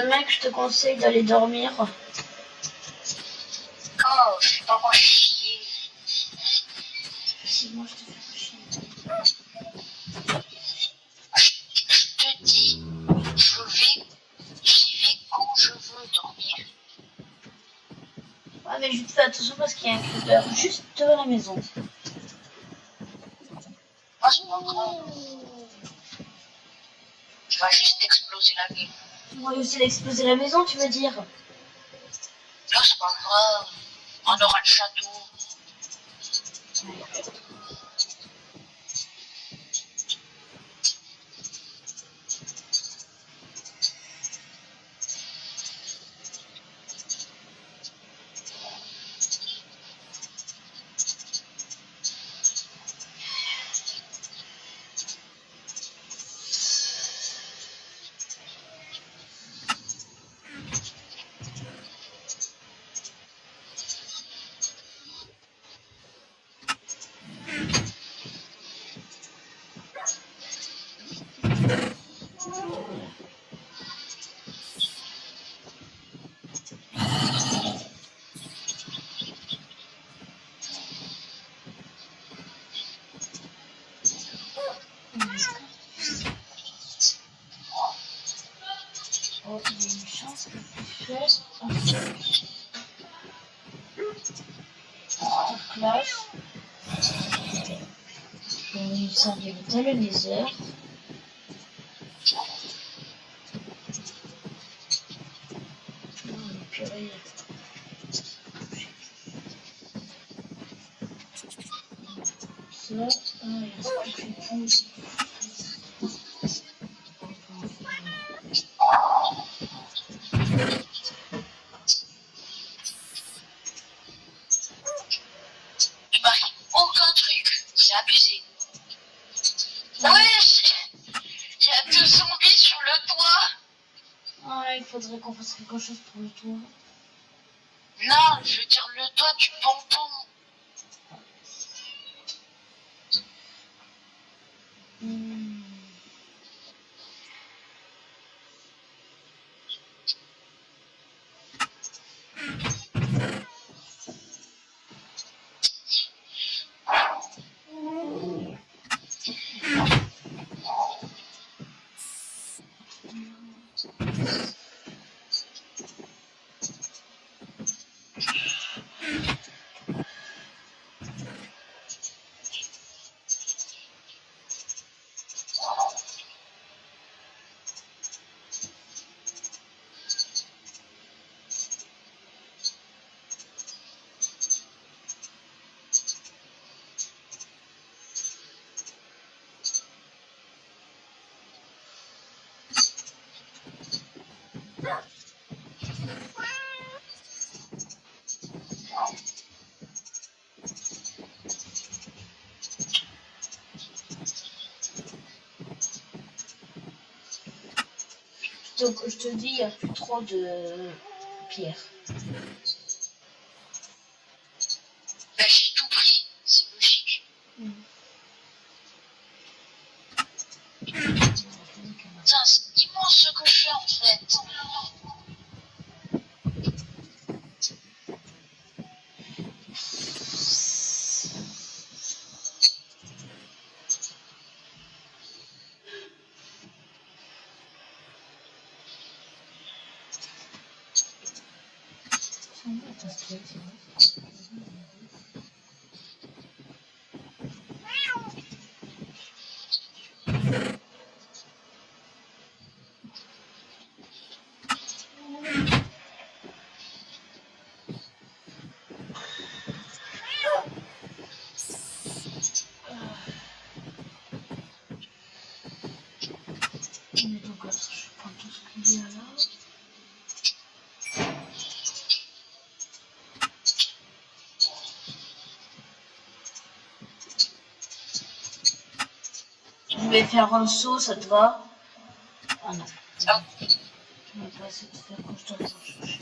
Mec, je te conseille d'aller dormir. Oh, je suis pas chier. Si moi je te fais chier. Je te dis, j'y vais quand je veux dormir. Ah mais je te fais attention parce qu'il y a un creeper juste devant la maison. Moi, c'est pas grave. Tu vas juste exploser la ville. On va aussi exploser la maison, tu veux dire? Là, c'est pas grave. On aura le château. Oh, il y a une chance que tu fasses. classe. On s'arrive dans le nether. Oh, purée. Ça, il reste plus que les pouces. Je marque aucun truc. C'est abusé. Wesh! Il y a 2 zombies sur le toit. Ah, il faudrait qu'on fasse quelque chose pour le toit. Non, je veux dire le toit du ponton. Hmm. Donc, je te dis, il n'y a plus trop de pierres. Bah, j'ai tout pris. C'est logique. Putain, c'est immense ce que je fais en fait. Mais donc, attends, je prends tout ce qu'il y a là. Je vais faire un saut, ça te va? Ah non. Ah. Je vais pas essayer de faire quand je dois les en chercher.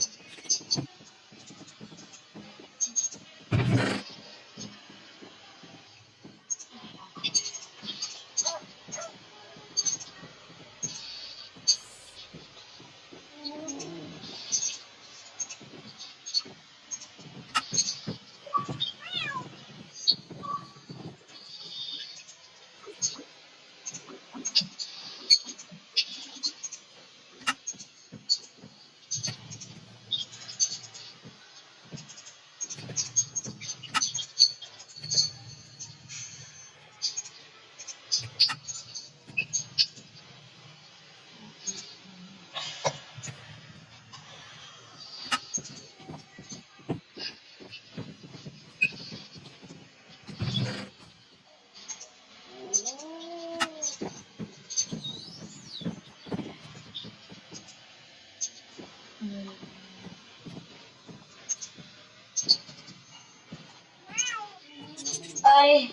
Allez,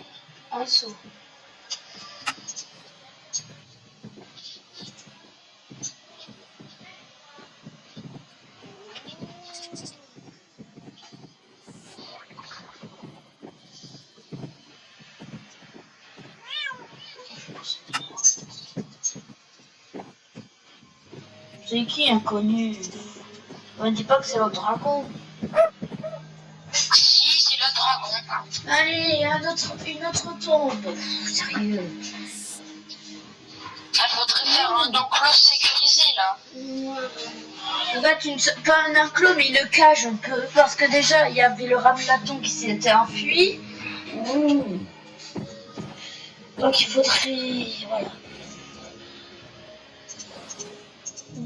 un saut. C'est qui inconnu? On dit pas que c'est le dragon. Si, c'est le dragon. Allez, une autre tombe. Pff, sérieux. Il faudrait faire un enclos sécurisé là. Ouais. En fait, pas un enclos, mais il le cage un peu. Parce que déjà, il y avait le ramelaton qui s'était enfui. Donc il faudrait... Voilà.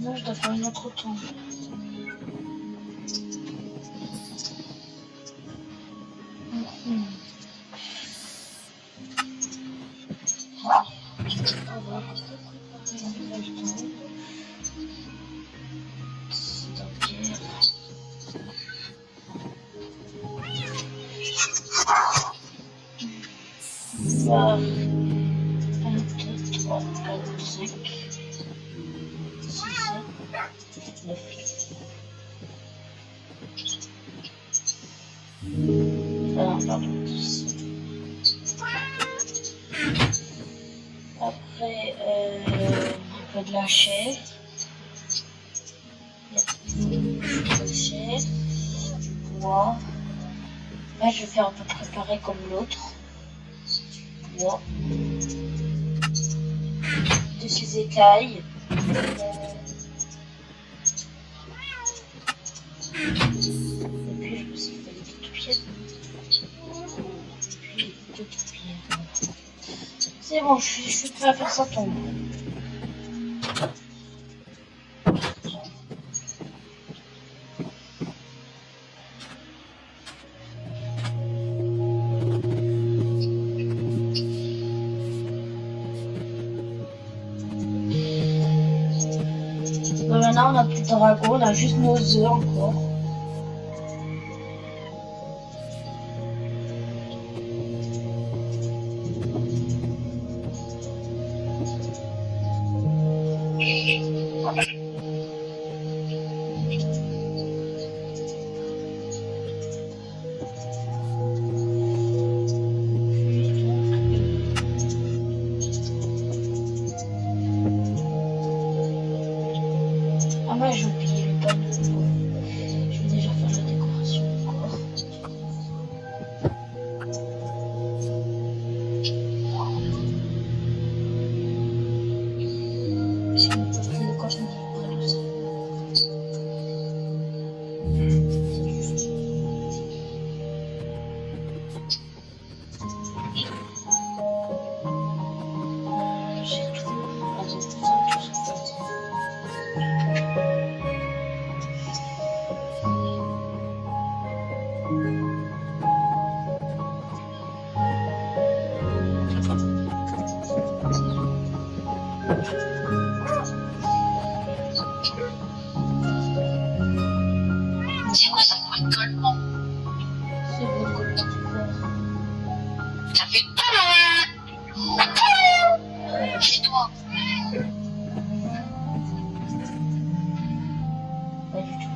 Là, je dois faire une autre tombe. Voir 1, 2, 3, 4, 5, 6, 7, 9. Ah, pardon, 10. Après, un peu de la chair. De la chair, du bois. Là, je vais faire un peu préparer comme l'autre. Bois. De ces écailles. Et puis, je me suis fait des petites pièces. Et puis, des petites pierres. C'est bon, je suis prêt à faire sa tombe. Maintenant, on n'a plus de dragon, on a juste nos œufs encore. Ah ouais, j'ai oublié le panneau. Je vais déjà faire la décoration encore. J'ai mis pas de décoration près de ça. J'ai tout. Attends, tout ça. C'est quoi ça pour écolement? C'est bon, comme tu vois. Ça fait chez toi. Pas du tout.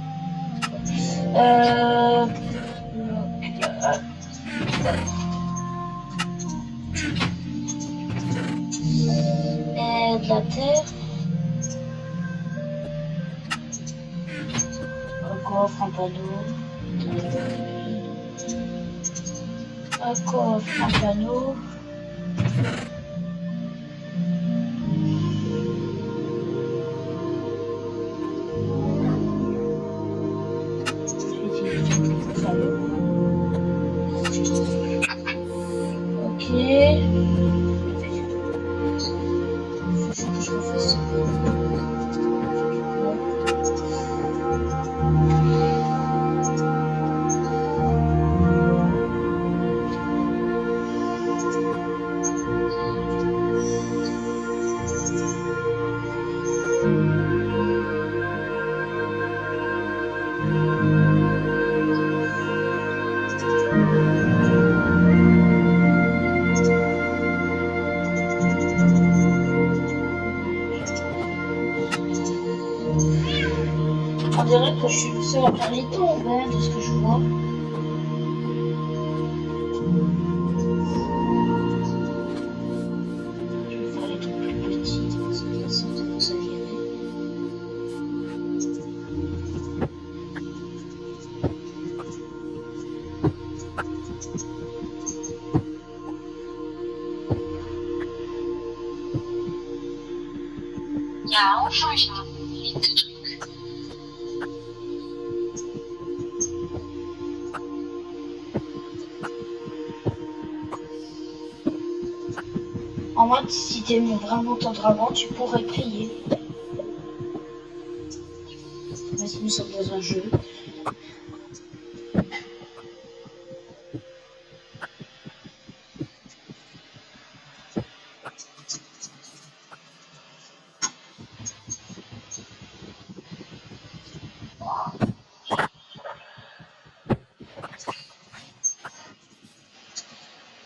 Et de la terre. Un coffre, un panneau. Un coffre, un panneau. Ok. Faut que je refasse ça. On dirait que je suis le seul à faire les tombes, hein, de ce que je vois. Je vais faire les trucs plus petits, parce que là, ça commence à virer. Il y a enfin une ligne de trucs. moi, si t'aimes vraiment ton dragon, tu pourrais prier. Mais nous sommes dans un jeu.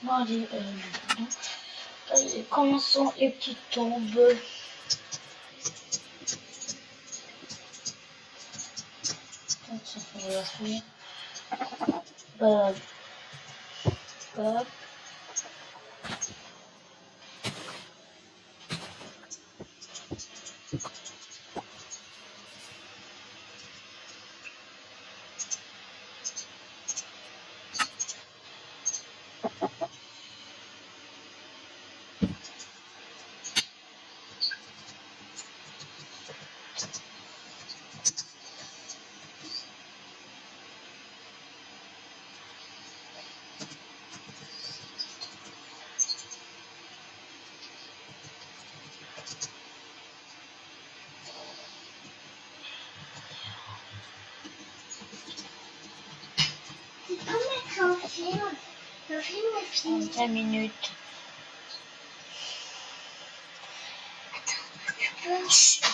Bon, allez, commençons les petites tombes. Ça fait la suite. Hop. Le film est fini. 5 minutes. Chut.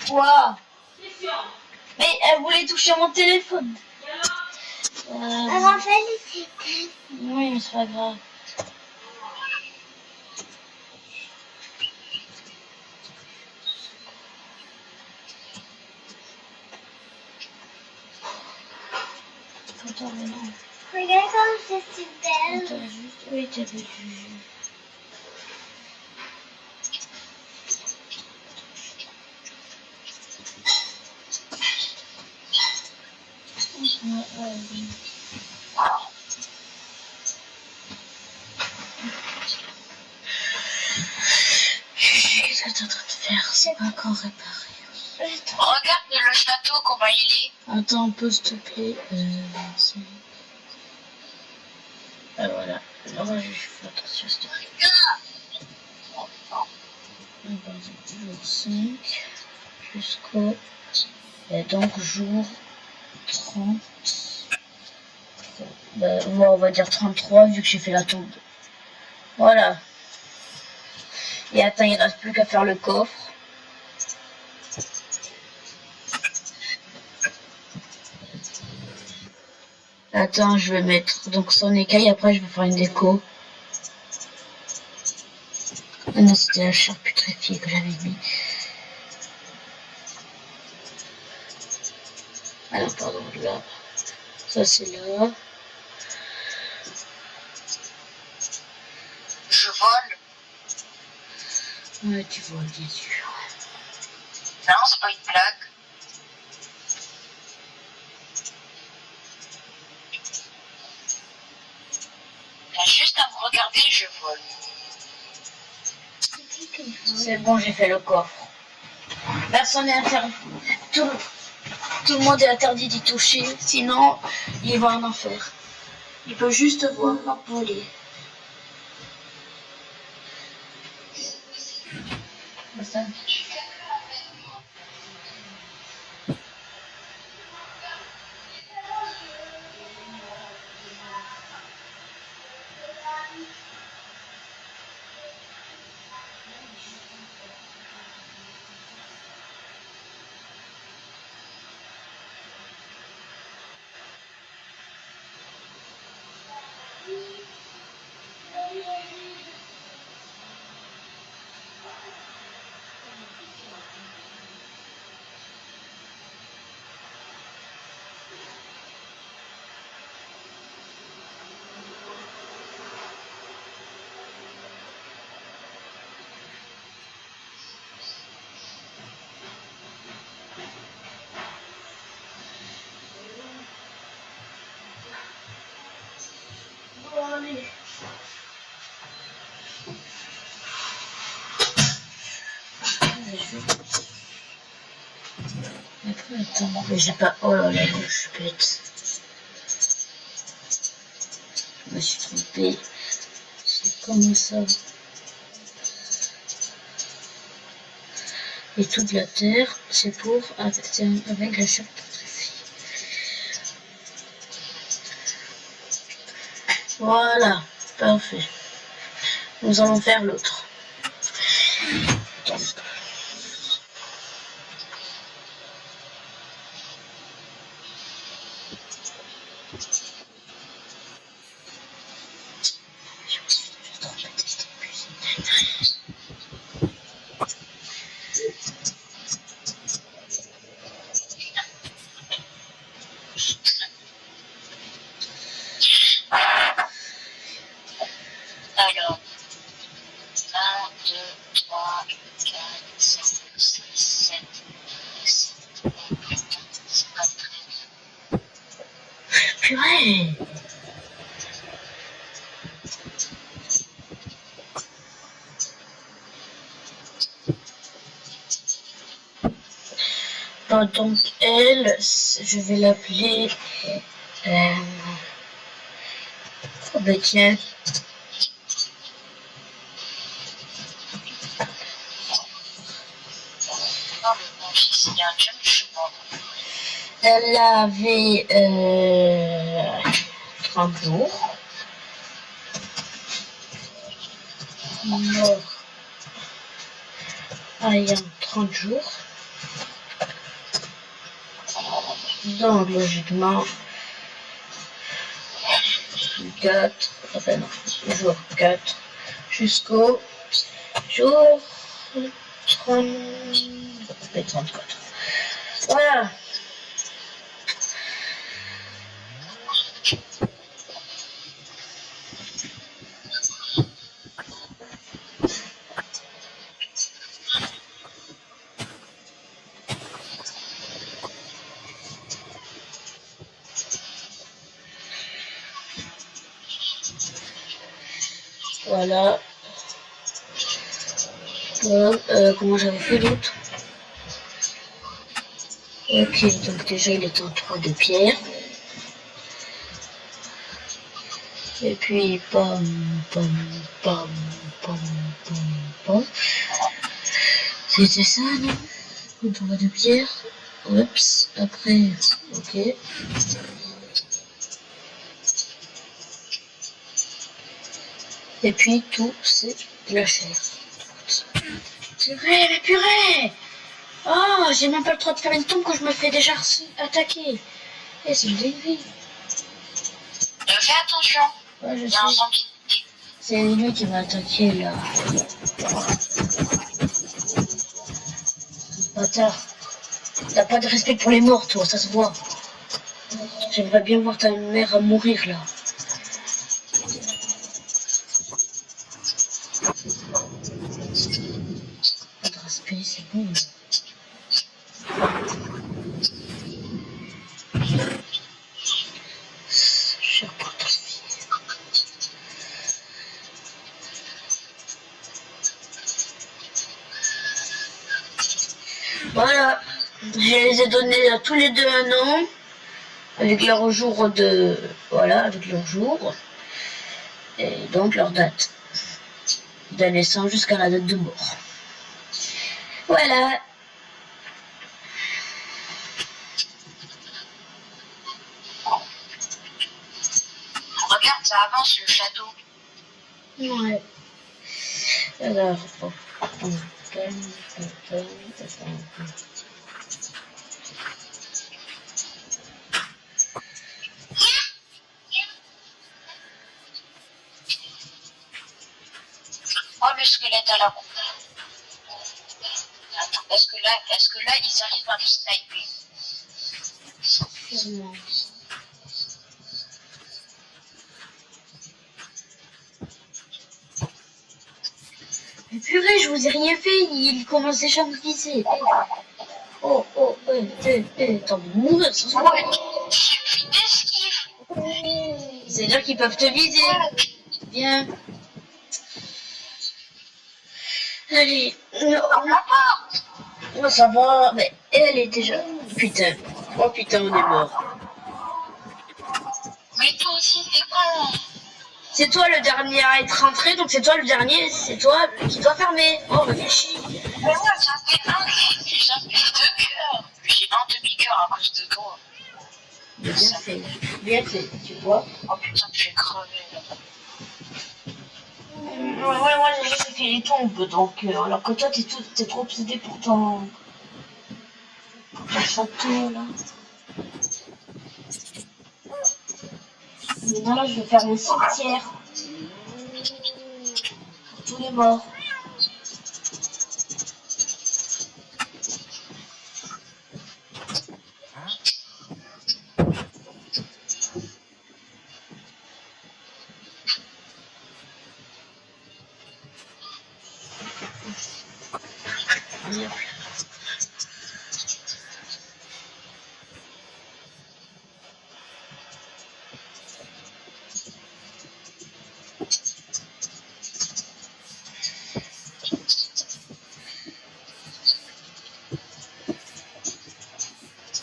Quoi? Mais elle voulait toucher à mon téléphone. Raphaël, il s'éteint. Oui, mais c'est pas grave. Attends, mais non. Regarde comme c'est super. Attends, juste. Oui, t'as vu. Qu'est-ce que t'es en train de faire? C'est pas encore réparé. Regarde le château, comment il est. Attends un peu, s'il te plaît. Ah voilà. Alors, je fais attention, s'il te plaît. Jour 5 jusqu'au. Et donc, jour 30. Bah, on va dire 33 vu que j'ai fait la tombe. Voilà. Et attends, il reste plus qu'à faire le coffre. Attends, je vais mettre donc son écaille, après je vais faire une déco. Ah non, c'était la chair putréfiée que j'avais mis. Alors, pardon, là. Ça, c'est là. Je vole. Ouais, tu vois, bien sûr. Non, c'est pas une blague. T'as juste à me regarder, je vole. C'est bon, j'ai fait le coffre. Personne n'est interdit. Tout le monde est interdit d'y toucher, sinon il va en enfer. Il peut juste voir voler. Ça. Allez. Attends, mais j'ai pas. Oh là là, je suis bête. Je me suis trompée. C'est Comment ça? Et toute la terre, c'est pour avec la surface. Voilà, parfait. Nous allons faire l'autre. Alors, 1, 2, 3, 4, 5, 6, 7, 8, 9, 13. Purée! Bon, donc elle, je vais l'appeler... oh ben tiens. Non, mais mon fils, il y a un jeune, je suis mort. Elle avait 30 jours. Mort ayant 30 jours. Donc logiquement 4, enfin non, jour 4 jusqu'au jour 34. Voilà. Voilà. Bon, comment j'avais fait l'autre? Ok, donc déjà il est en 3 de pierre. Et puis, pam, pam, pam, pam, pam, pam. C'était ça, non? En 3 de pierre. Oups, après, ok. Et puis tout, c'est de la chair. Purée, mais purée! Oh, j'ai même pas le droit de faire une tombe quand je me fais déjà attaquer. Et c'est une vieille vie. Fais attention, Ouais, je il y a un sais. zombie. C'est lui qui m'a attaqué là. Bâtard. T'as pas de respect pour les morts, toi, ça se voit. J'aimerais bien voir ta mère mourir là. Pas de respect, c'est bon. Cher pour ta fille. Voilà. Je les ai donnés à tous les deux un an. Avec leur jour de... Voilà, avec leur jour. Et donc leur date de naissance jusqu'à la date de mort. Voilà. Regarde, ça avance le château. Ouais. Alors, bon. Oh, le squelette à la coupe. Attends, est-ce que là, ils arrivent à me sniper? Mais purée, je vous ai rien fait, il commence déjà à me viser. Oh, t'as envie de mourir ce soir. Ouais, il suffit d'esquive. C'est-à-dire qu'ils peuvent te viser. Bien. Allez, non, non, ça va, mais elle est déjà... Putain, oh putain, on est mort. Mais toi aussi, t'es con. C'est toi le dernier à être rentré, donc c'est toi le dernier, c'est toi qui dois fermer. Oh, réfléchis. Mais moi, j'avais deux cœurs. J'ai un demi-cœur à cause de toi. Bien fait. Bien fait, tu vois. Oh putain, je vais crever. Là. Ouais, moi j'ai juste fait les tombes, donc alors que toi t'es trop obsédé pour ton château là. Maintenant là je vais faire un cimetière pour tous les morts.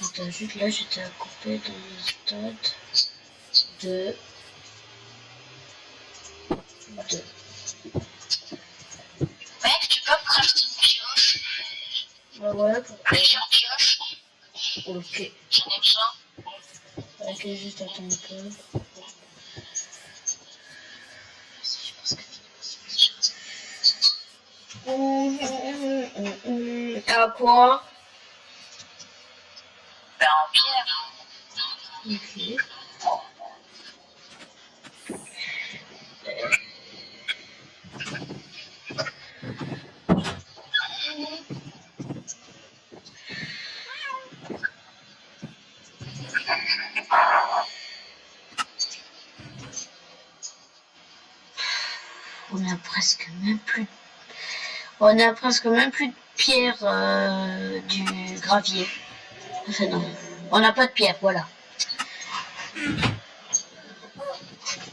Attends, juste là j'étais à couper dans le stade de 2. Mec, tu peux me crafter une pioche? Ouais, pourquoi? Plusieurs pioches. Ok. J'en ai besoin. Ok, juste attends un peu. Je pense que à quoi? Ben, en pierre. Ok. On a presque même plus. On a presque même plus de pierre du gravier. Enfin non, on n'a pas de pierre, voilà.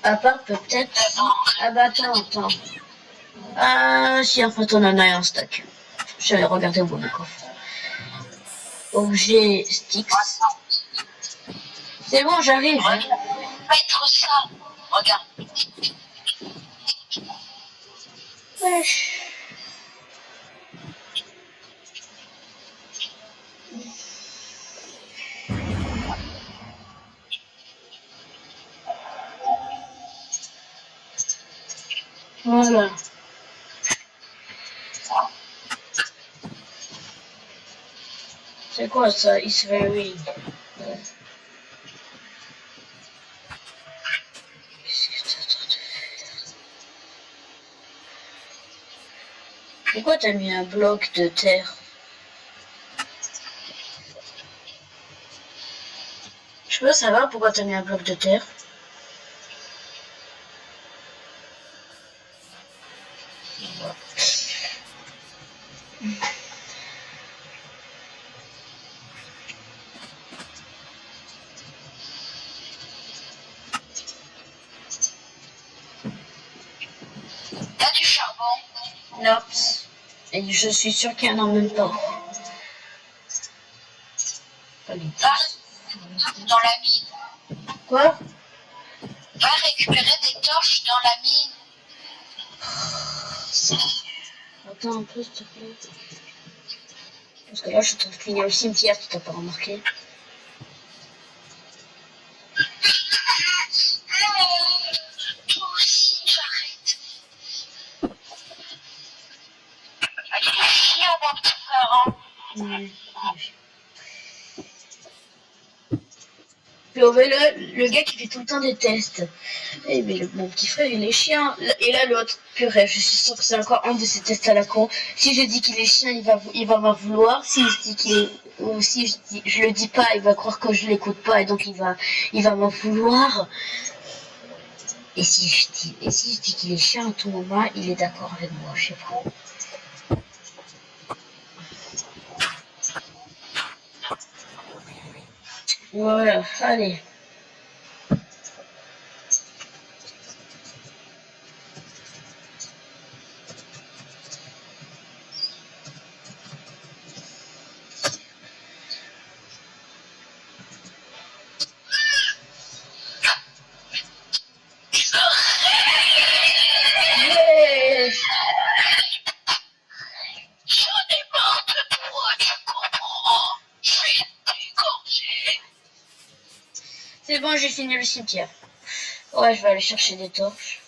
À part peut-être. Ah bah attends. Ah si en fait on en a un stock. J'avais regardé au bout du coffre. Objet sticks. C'est bon, j'arrive. Regarde, mettre ça. Regarde. Wesh. Voilà. C'est quoi ça? It's very. Qu'est-ce que t'es en train de faire? Pourquoi t'as mis un bloc de terre? Je peux savoir pourquoi t'as mis un bloc de terre? T'as du charbon? Non. Et je suis sûr qu'il y en a en même temps. Pas du tout. Va dans la mine. Quoi? Va récupérer des torches dans la mine. Attends un peu, s'il te plaît. Parce que là, je suis en train de finir le cimetière, si t'as pas remarqué. Toi aussi, j'arrête. Allez, les chiens, mon petit frère, hein. Le gars qui fait tout le temps des tests. Eh mais mon petit frère il est chien. Et là l'autre, purée, je suis sûre que c'est encore un de ces tests à la con. Si je dis qu'il est chien, il va m'en vouloir. Si je dis qu'il est, ou si je le dis pas, il va croire que je l'écoute pas et donc il va m'en vouloir. Et si je dis qu'il est chien à tout moment, il est d'accord avec moi, je sais pas. Voilà, allez. bon, j'ai fini le cimetière. Ouais, je vais aller chercher des torches.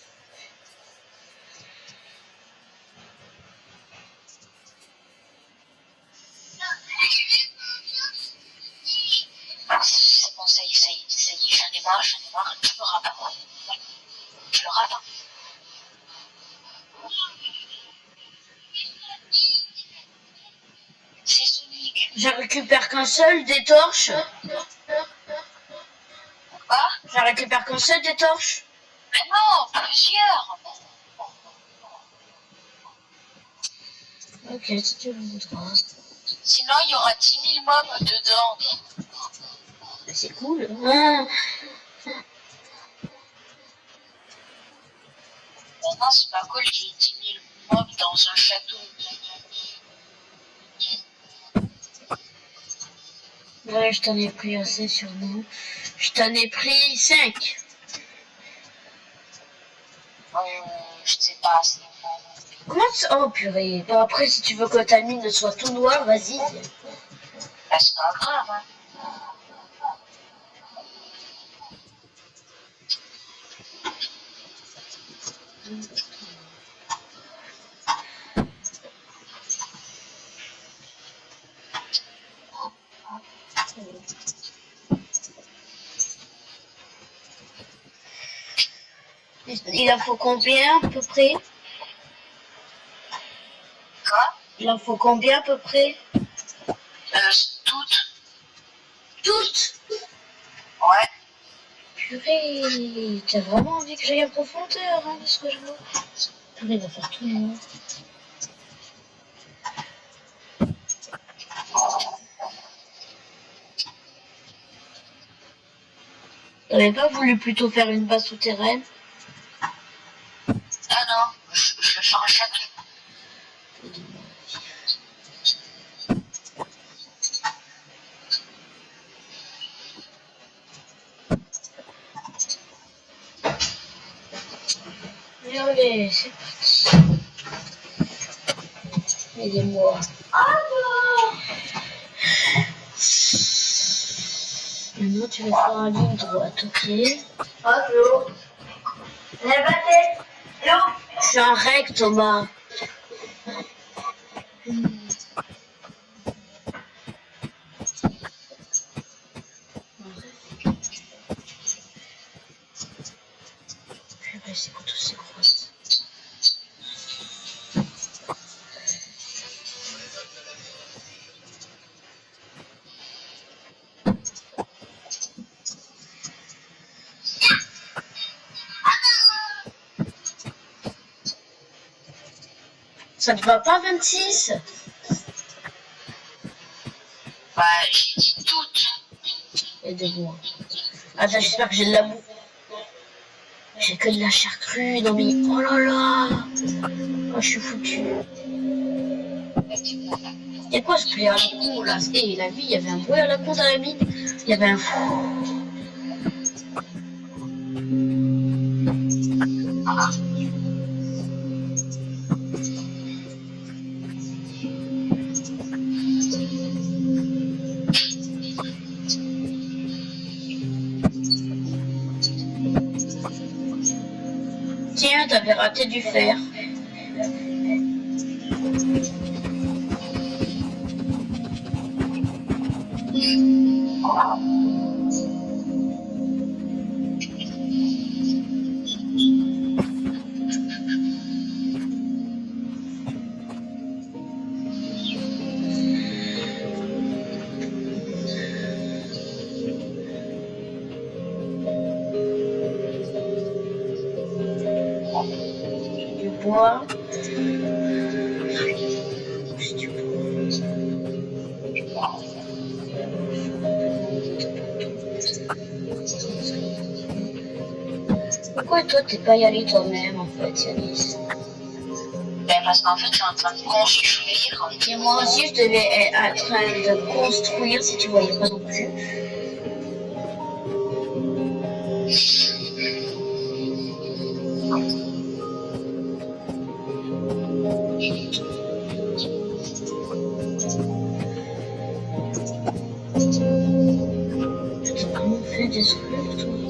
C'est bon, ça y est, j'en ai marre, je me rabats. Je le rabats. C'est Sonic. J'en récupère qu'un seul des torches. Quoi? J'en récupère qu'un seul des torches. Mais non, plusieurs. Ok, si tu le voudras. Sinon, il y aura 10 000 mobs dedans. C'est cool. Ah. Non, c'est pas cool, j'ai 10 000 mobs dans un château. Ouais, je t'en ai pris assez sûrement. Je t'en ai pris 5. Je sais pas. Comment ça... Oh purée. Bon, après, si tu veux que ta mine soit tout noire, vas-y. Bah, c'est pas grave, hein. Il en faut combien à peu près? Quoi? Il en faut combien à peu près? Toutes. Toutes? Ouais. Purée, t'as vraiment envie que j'aille en profondeur, hein, de ce que je vois. Purée, il va faire tout noir. T'avais pas voulu plutôt faire une base souterraine? Ah non, je vais faire un château. Et allez, c'est parti. Aidez-moi. Maintenant, tu vas faire un ligne droite, ok? C'est un rec, Thomas. Purée, c'est quoi tous ces grosses? Ça te va pas 26? Bah, j'ai dit toutes. Aide-moi. Attends, j'espère que j'ai de la boue. J'ai que de la chair crue dans mes... Oh là là! Oh, je suis foutu. Y'a quoi ce bruit à la con là? Eh, la vie, il y avait un bruit à la con dans la mine. Il y avait un fou. Tiens, t'avais raté du fer. Du bois. C'est du bois. Pourquoi toi t'es pas y allé toi-même en fait, Yanis? Ben, parce qu'en fait, je suis en train de construire. Et moi aussi je devais être en train de construire si tu voyais pas non plus. T'as vraiment fait des trucs toi?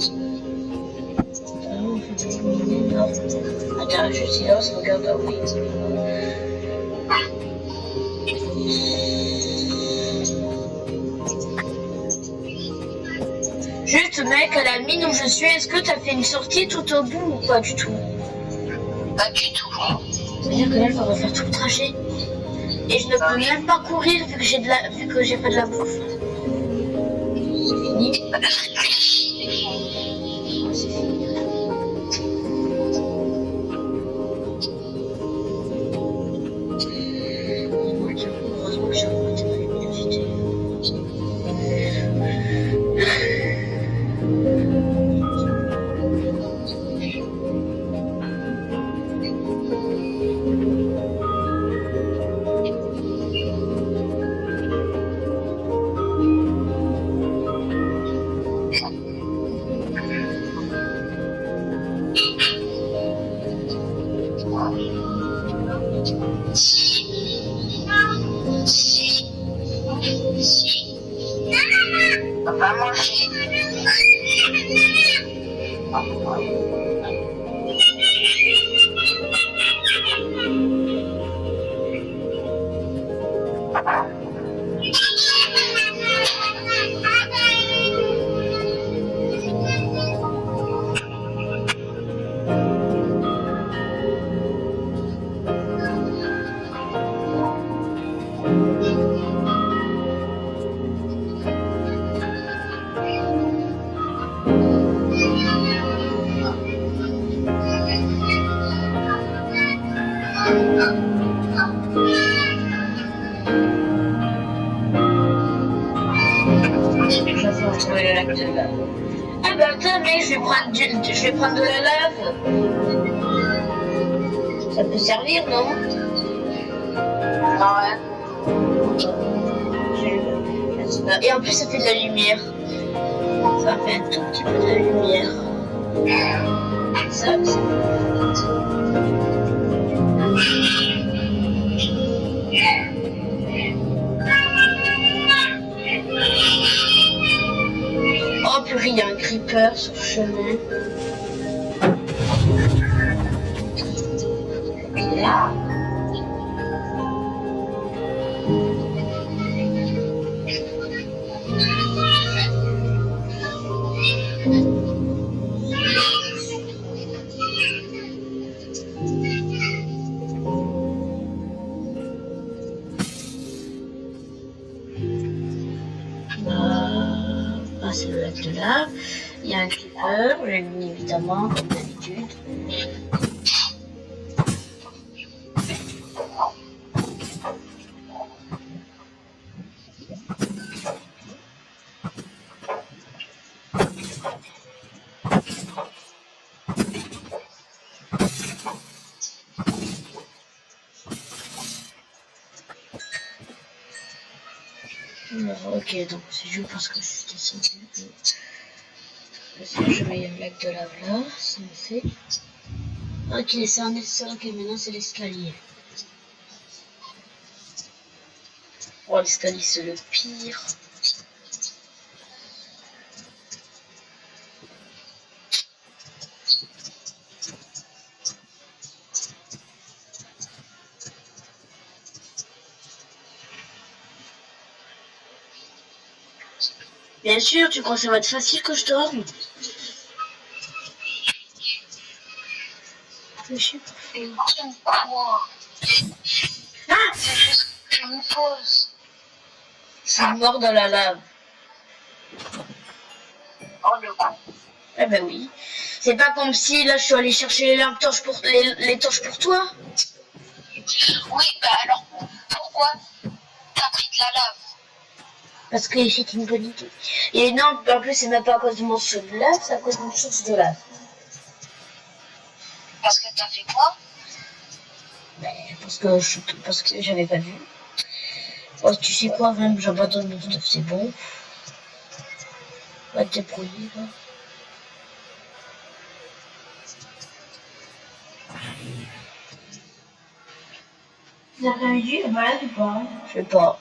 silence, regarde, ah oui. Juste, mec, à la mine où je suis, est-ce que t'as fait une sortie tout au bout ou pas du tout? Pas du tout. C'est-à-dire que là, je dois refaire tout le trajet. Et je ne peux même pas courir vu que j'ai pas de la bouffe. C'est fini. C'est fini. Heureusement que j'ai augmenté ma luminosité. On va manger. Je vais retrouver le lac de lave. Ah bah attends, mec, je vais prendre de la lave. Ça peut servir, non? Ouais. Et en plus, ça fait de la lumière. Ça fait un tout petit peu de la lumière. Ça, c'est... Oh purée, il y a un creeper sur le chemin. Ah, c'est le lac de lave. Il y a un creeper, je l'ai mis évidemment, comme d'habitude. Ok, donc c'est juste parce que je suis descendu. Parce que je mets un lac de lave là, ça me fait. Ok, c'est un escalier. Ok, maintenant c'est l'escalier. Oh, l'escalier c'est le pire. Bien sûr, tu crois que ça va être facile que je dorme? Je suis pas fait. Quoi? Ah! C'est juste que je me pose. Je suis mort dans la lave. Oh le con. Eh ben oui. C'est pas comme si là je suis allée chercher les lampes torches pour les torches pour toi. Oui, bah alors pourquoi t'as pris de la lave? Parce que c'est une bonne idée. Et non, en plus c'est même pas à cause de mon source de lave, c'est à cause de mon source de lave. Parce que t'as fait quoi? Ben, parce que j'avais pas vu. Oh, tu sais quoi, même j'abandonne mon stuff, c'est bon. Va te débrouiller là. L'après-midi, elle balade ou pas? Je sais pas.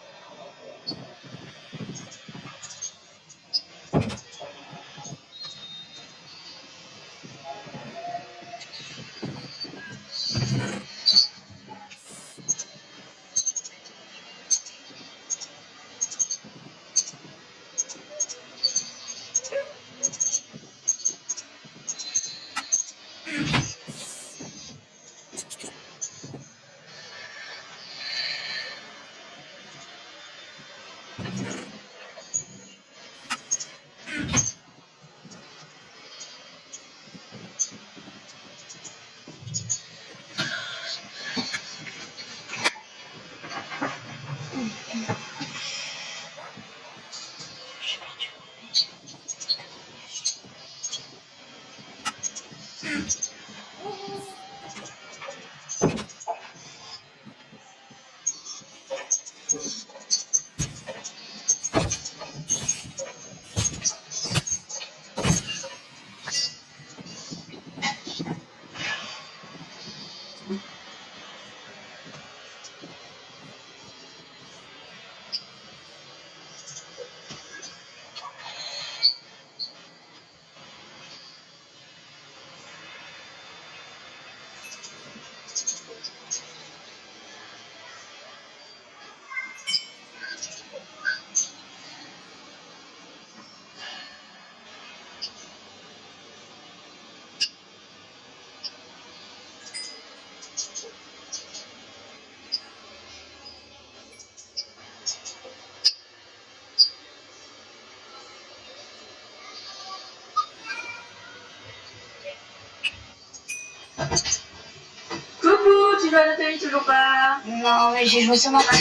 Coucou, tu joues à Nathalie toujours pas? Non, mais j'ai joué ce matin.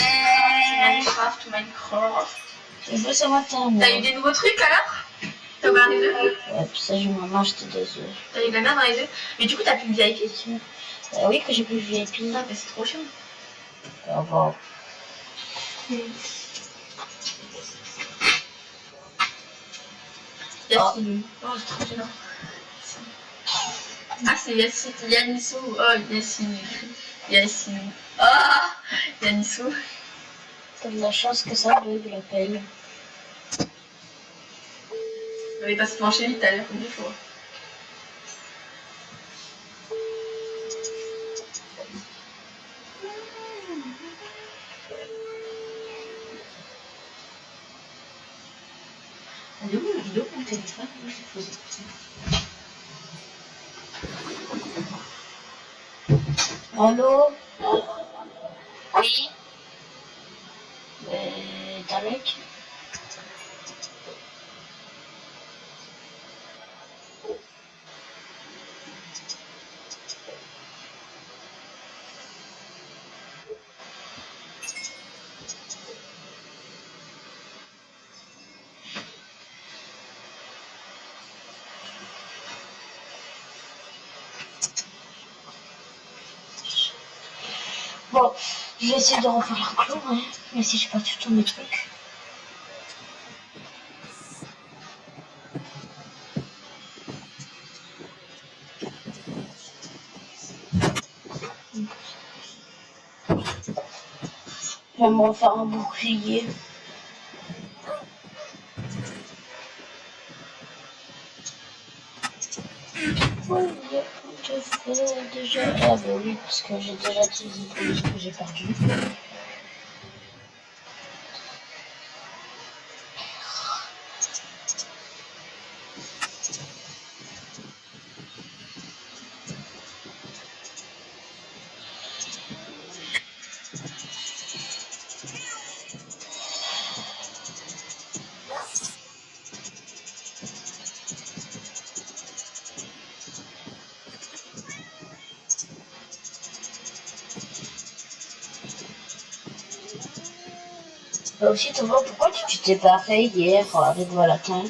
Minecraft. J'ai joué ce matin. T'as eu des nouveaux trucs alors? T'as ouvert des œufs? Ouais, pour ça, je m'en acheté des œufs. T'as eu de la merde dans les œufs? Mais du coup, t'as plus de VIP? Oui, que j'ai plus VIP. Ah, mais c'est trop chiant. Au revoir. Yassine. Oh, c'est trop gênant. Ah, c'est Yassine. Yanissou. Oh, Yassine. Yassine. Ah, Yanissou. T'as de la chance que ça bug l'appel. On est passé devant chez lui tout à l'heure, comme des fois. Il est où mon téléphone? Moi, je l'ai posé. Allô? Oui. Tarek? Bon, je vais essayer de refaire la clou, hein, mais si j'ai pas tout tous mes trucs. Je vais me refaire un bouclier. Ouais, je fais déjà. Ah bah oui, parce que j'ai déjà utilisé tout ce que j'ai perdu. Bah aussi, Thomas, pourquoi tu t'es pas fait hier avec Valatin?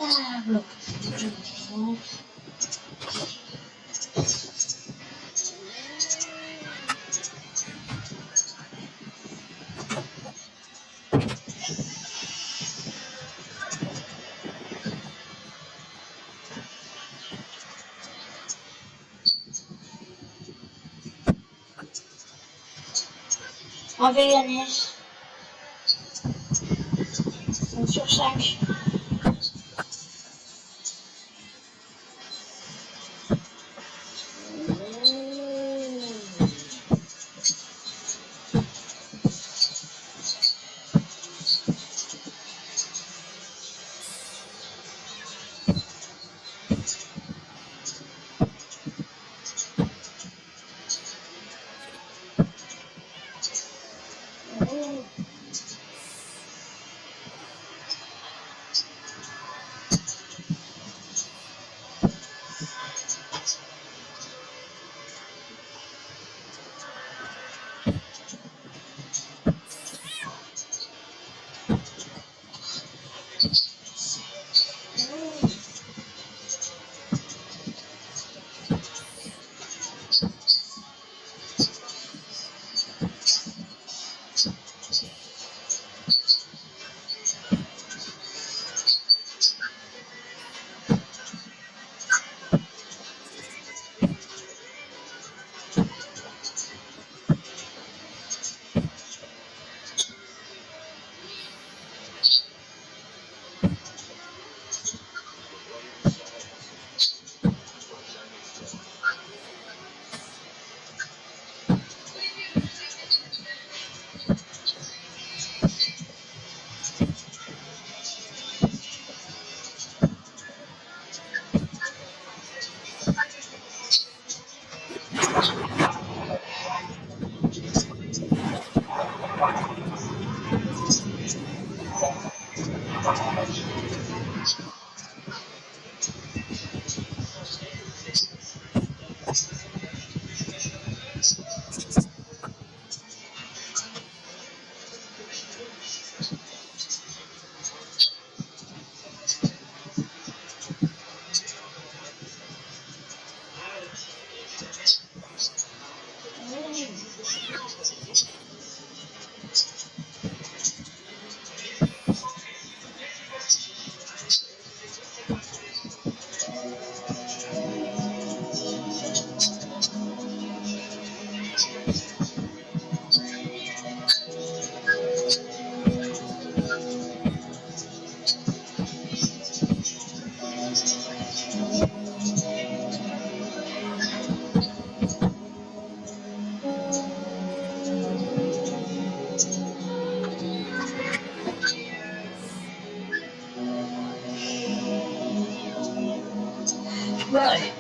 Ah, bloc. On va gagner. 5 sur 5. Ouais.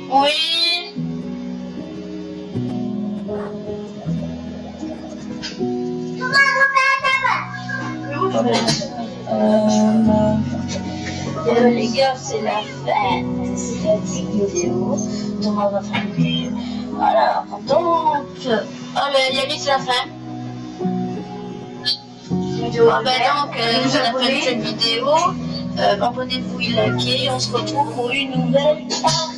Oui. Les gars, c'est la fin de cette vidéo. Donc on va faire une... Voilà, donc... Yannick, c'est la fin. Ah ben donc, c'est la fin de cette vidéo. Abonnez-vous et likez. On se retrouve pour une nouvelle partie.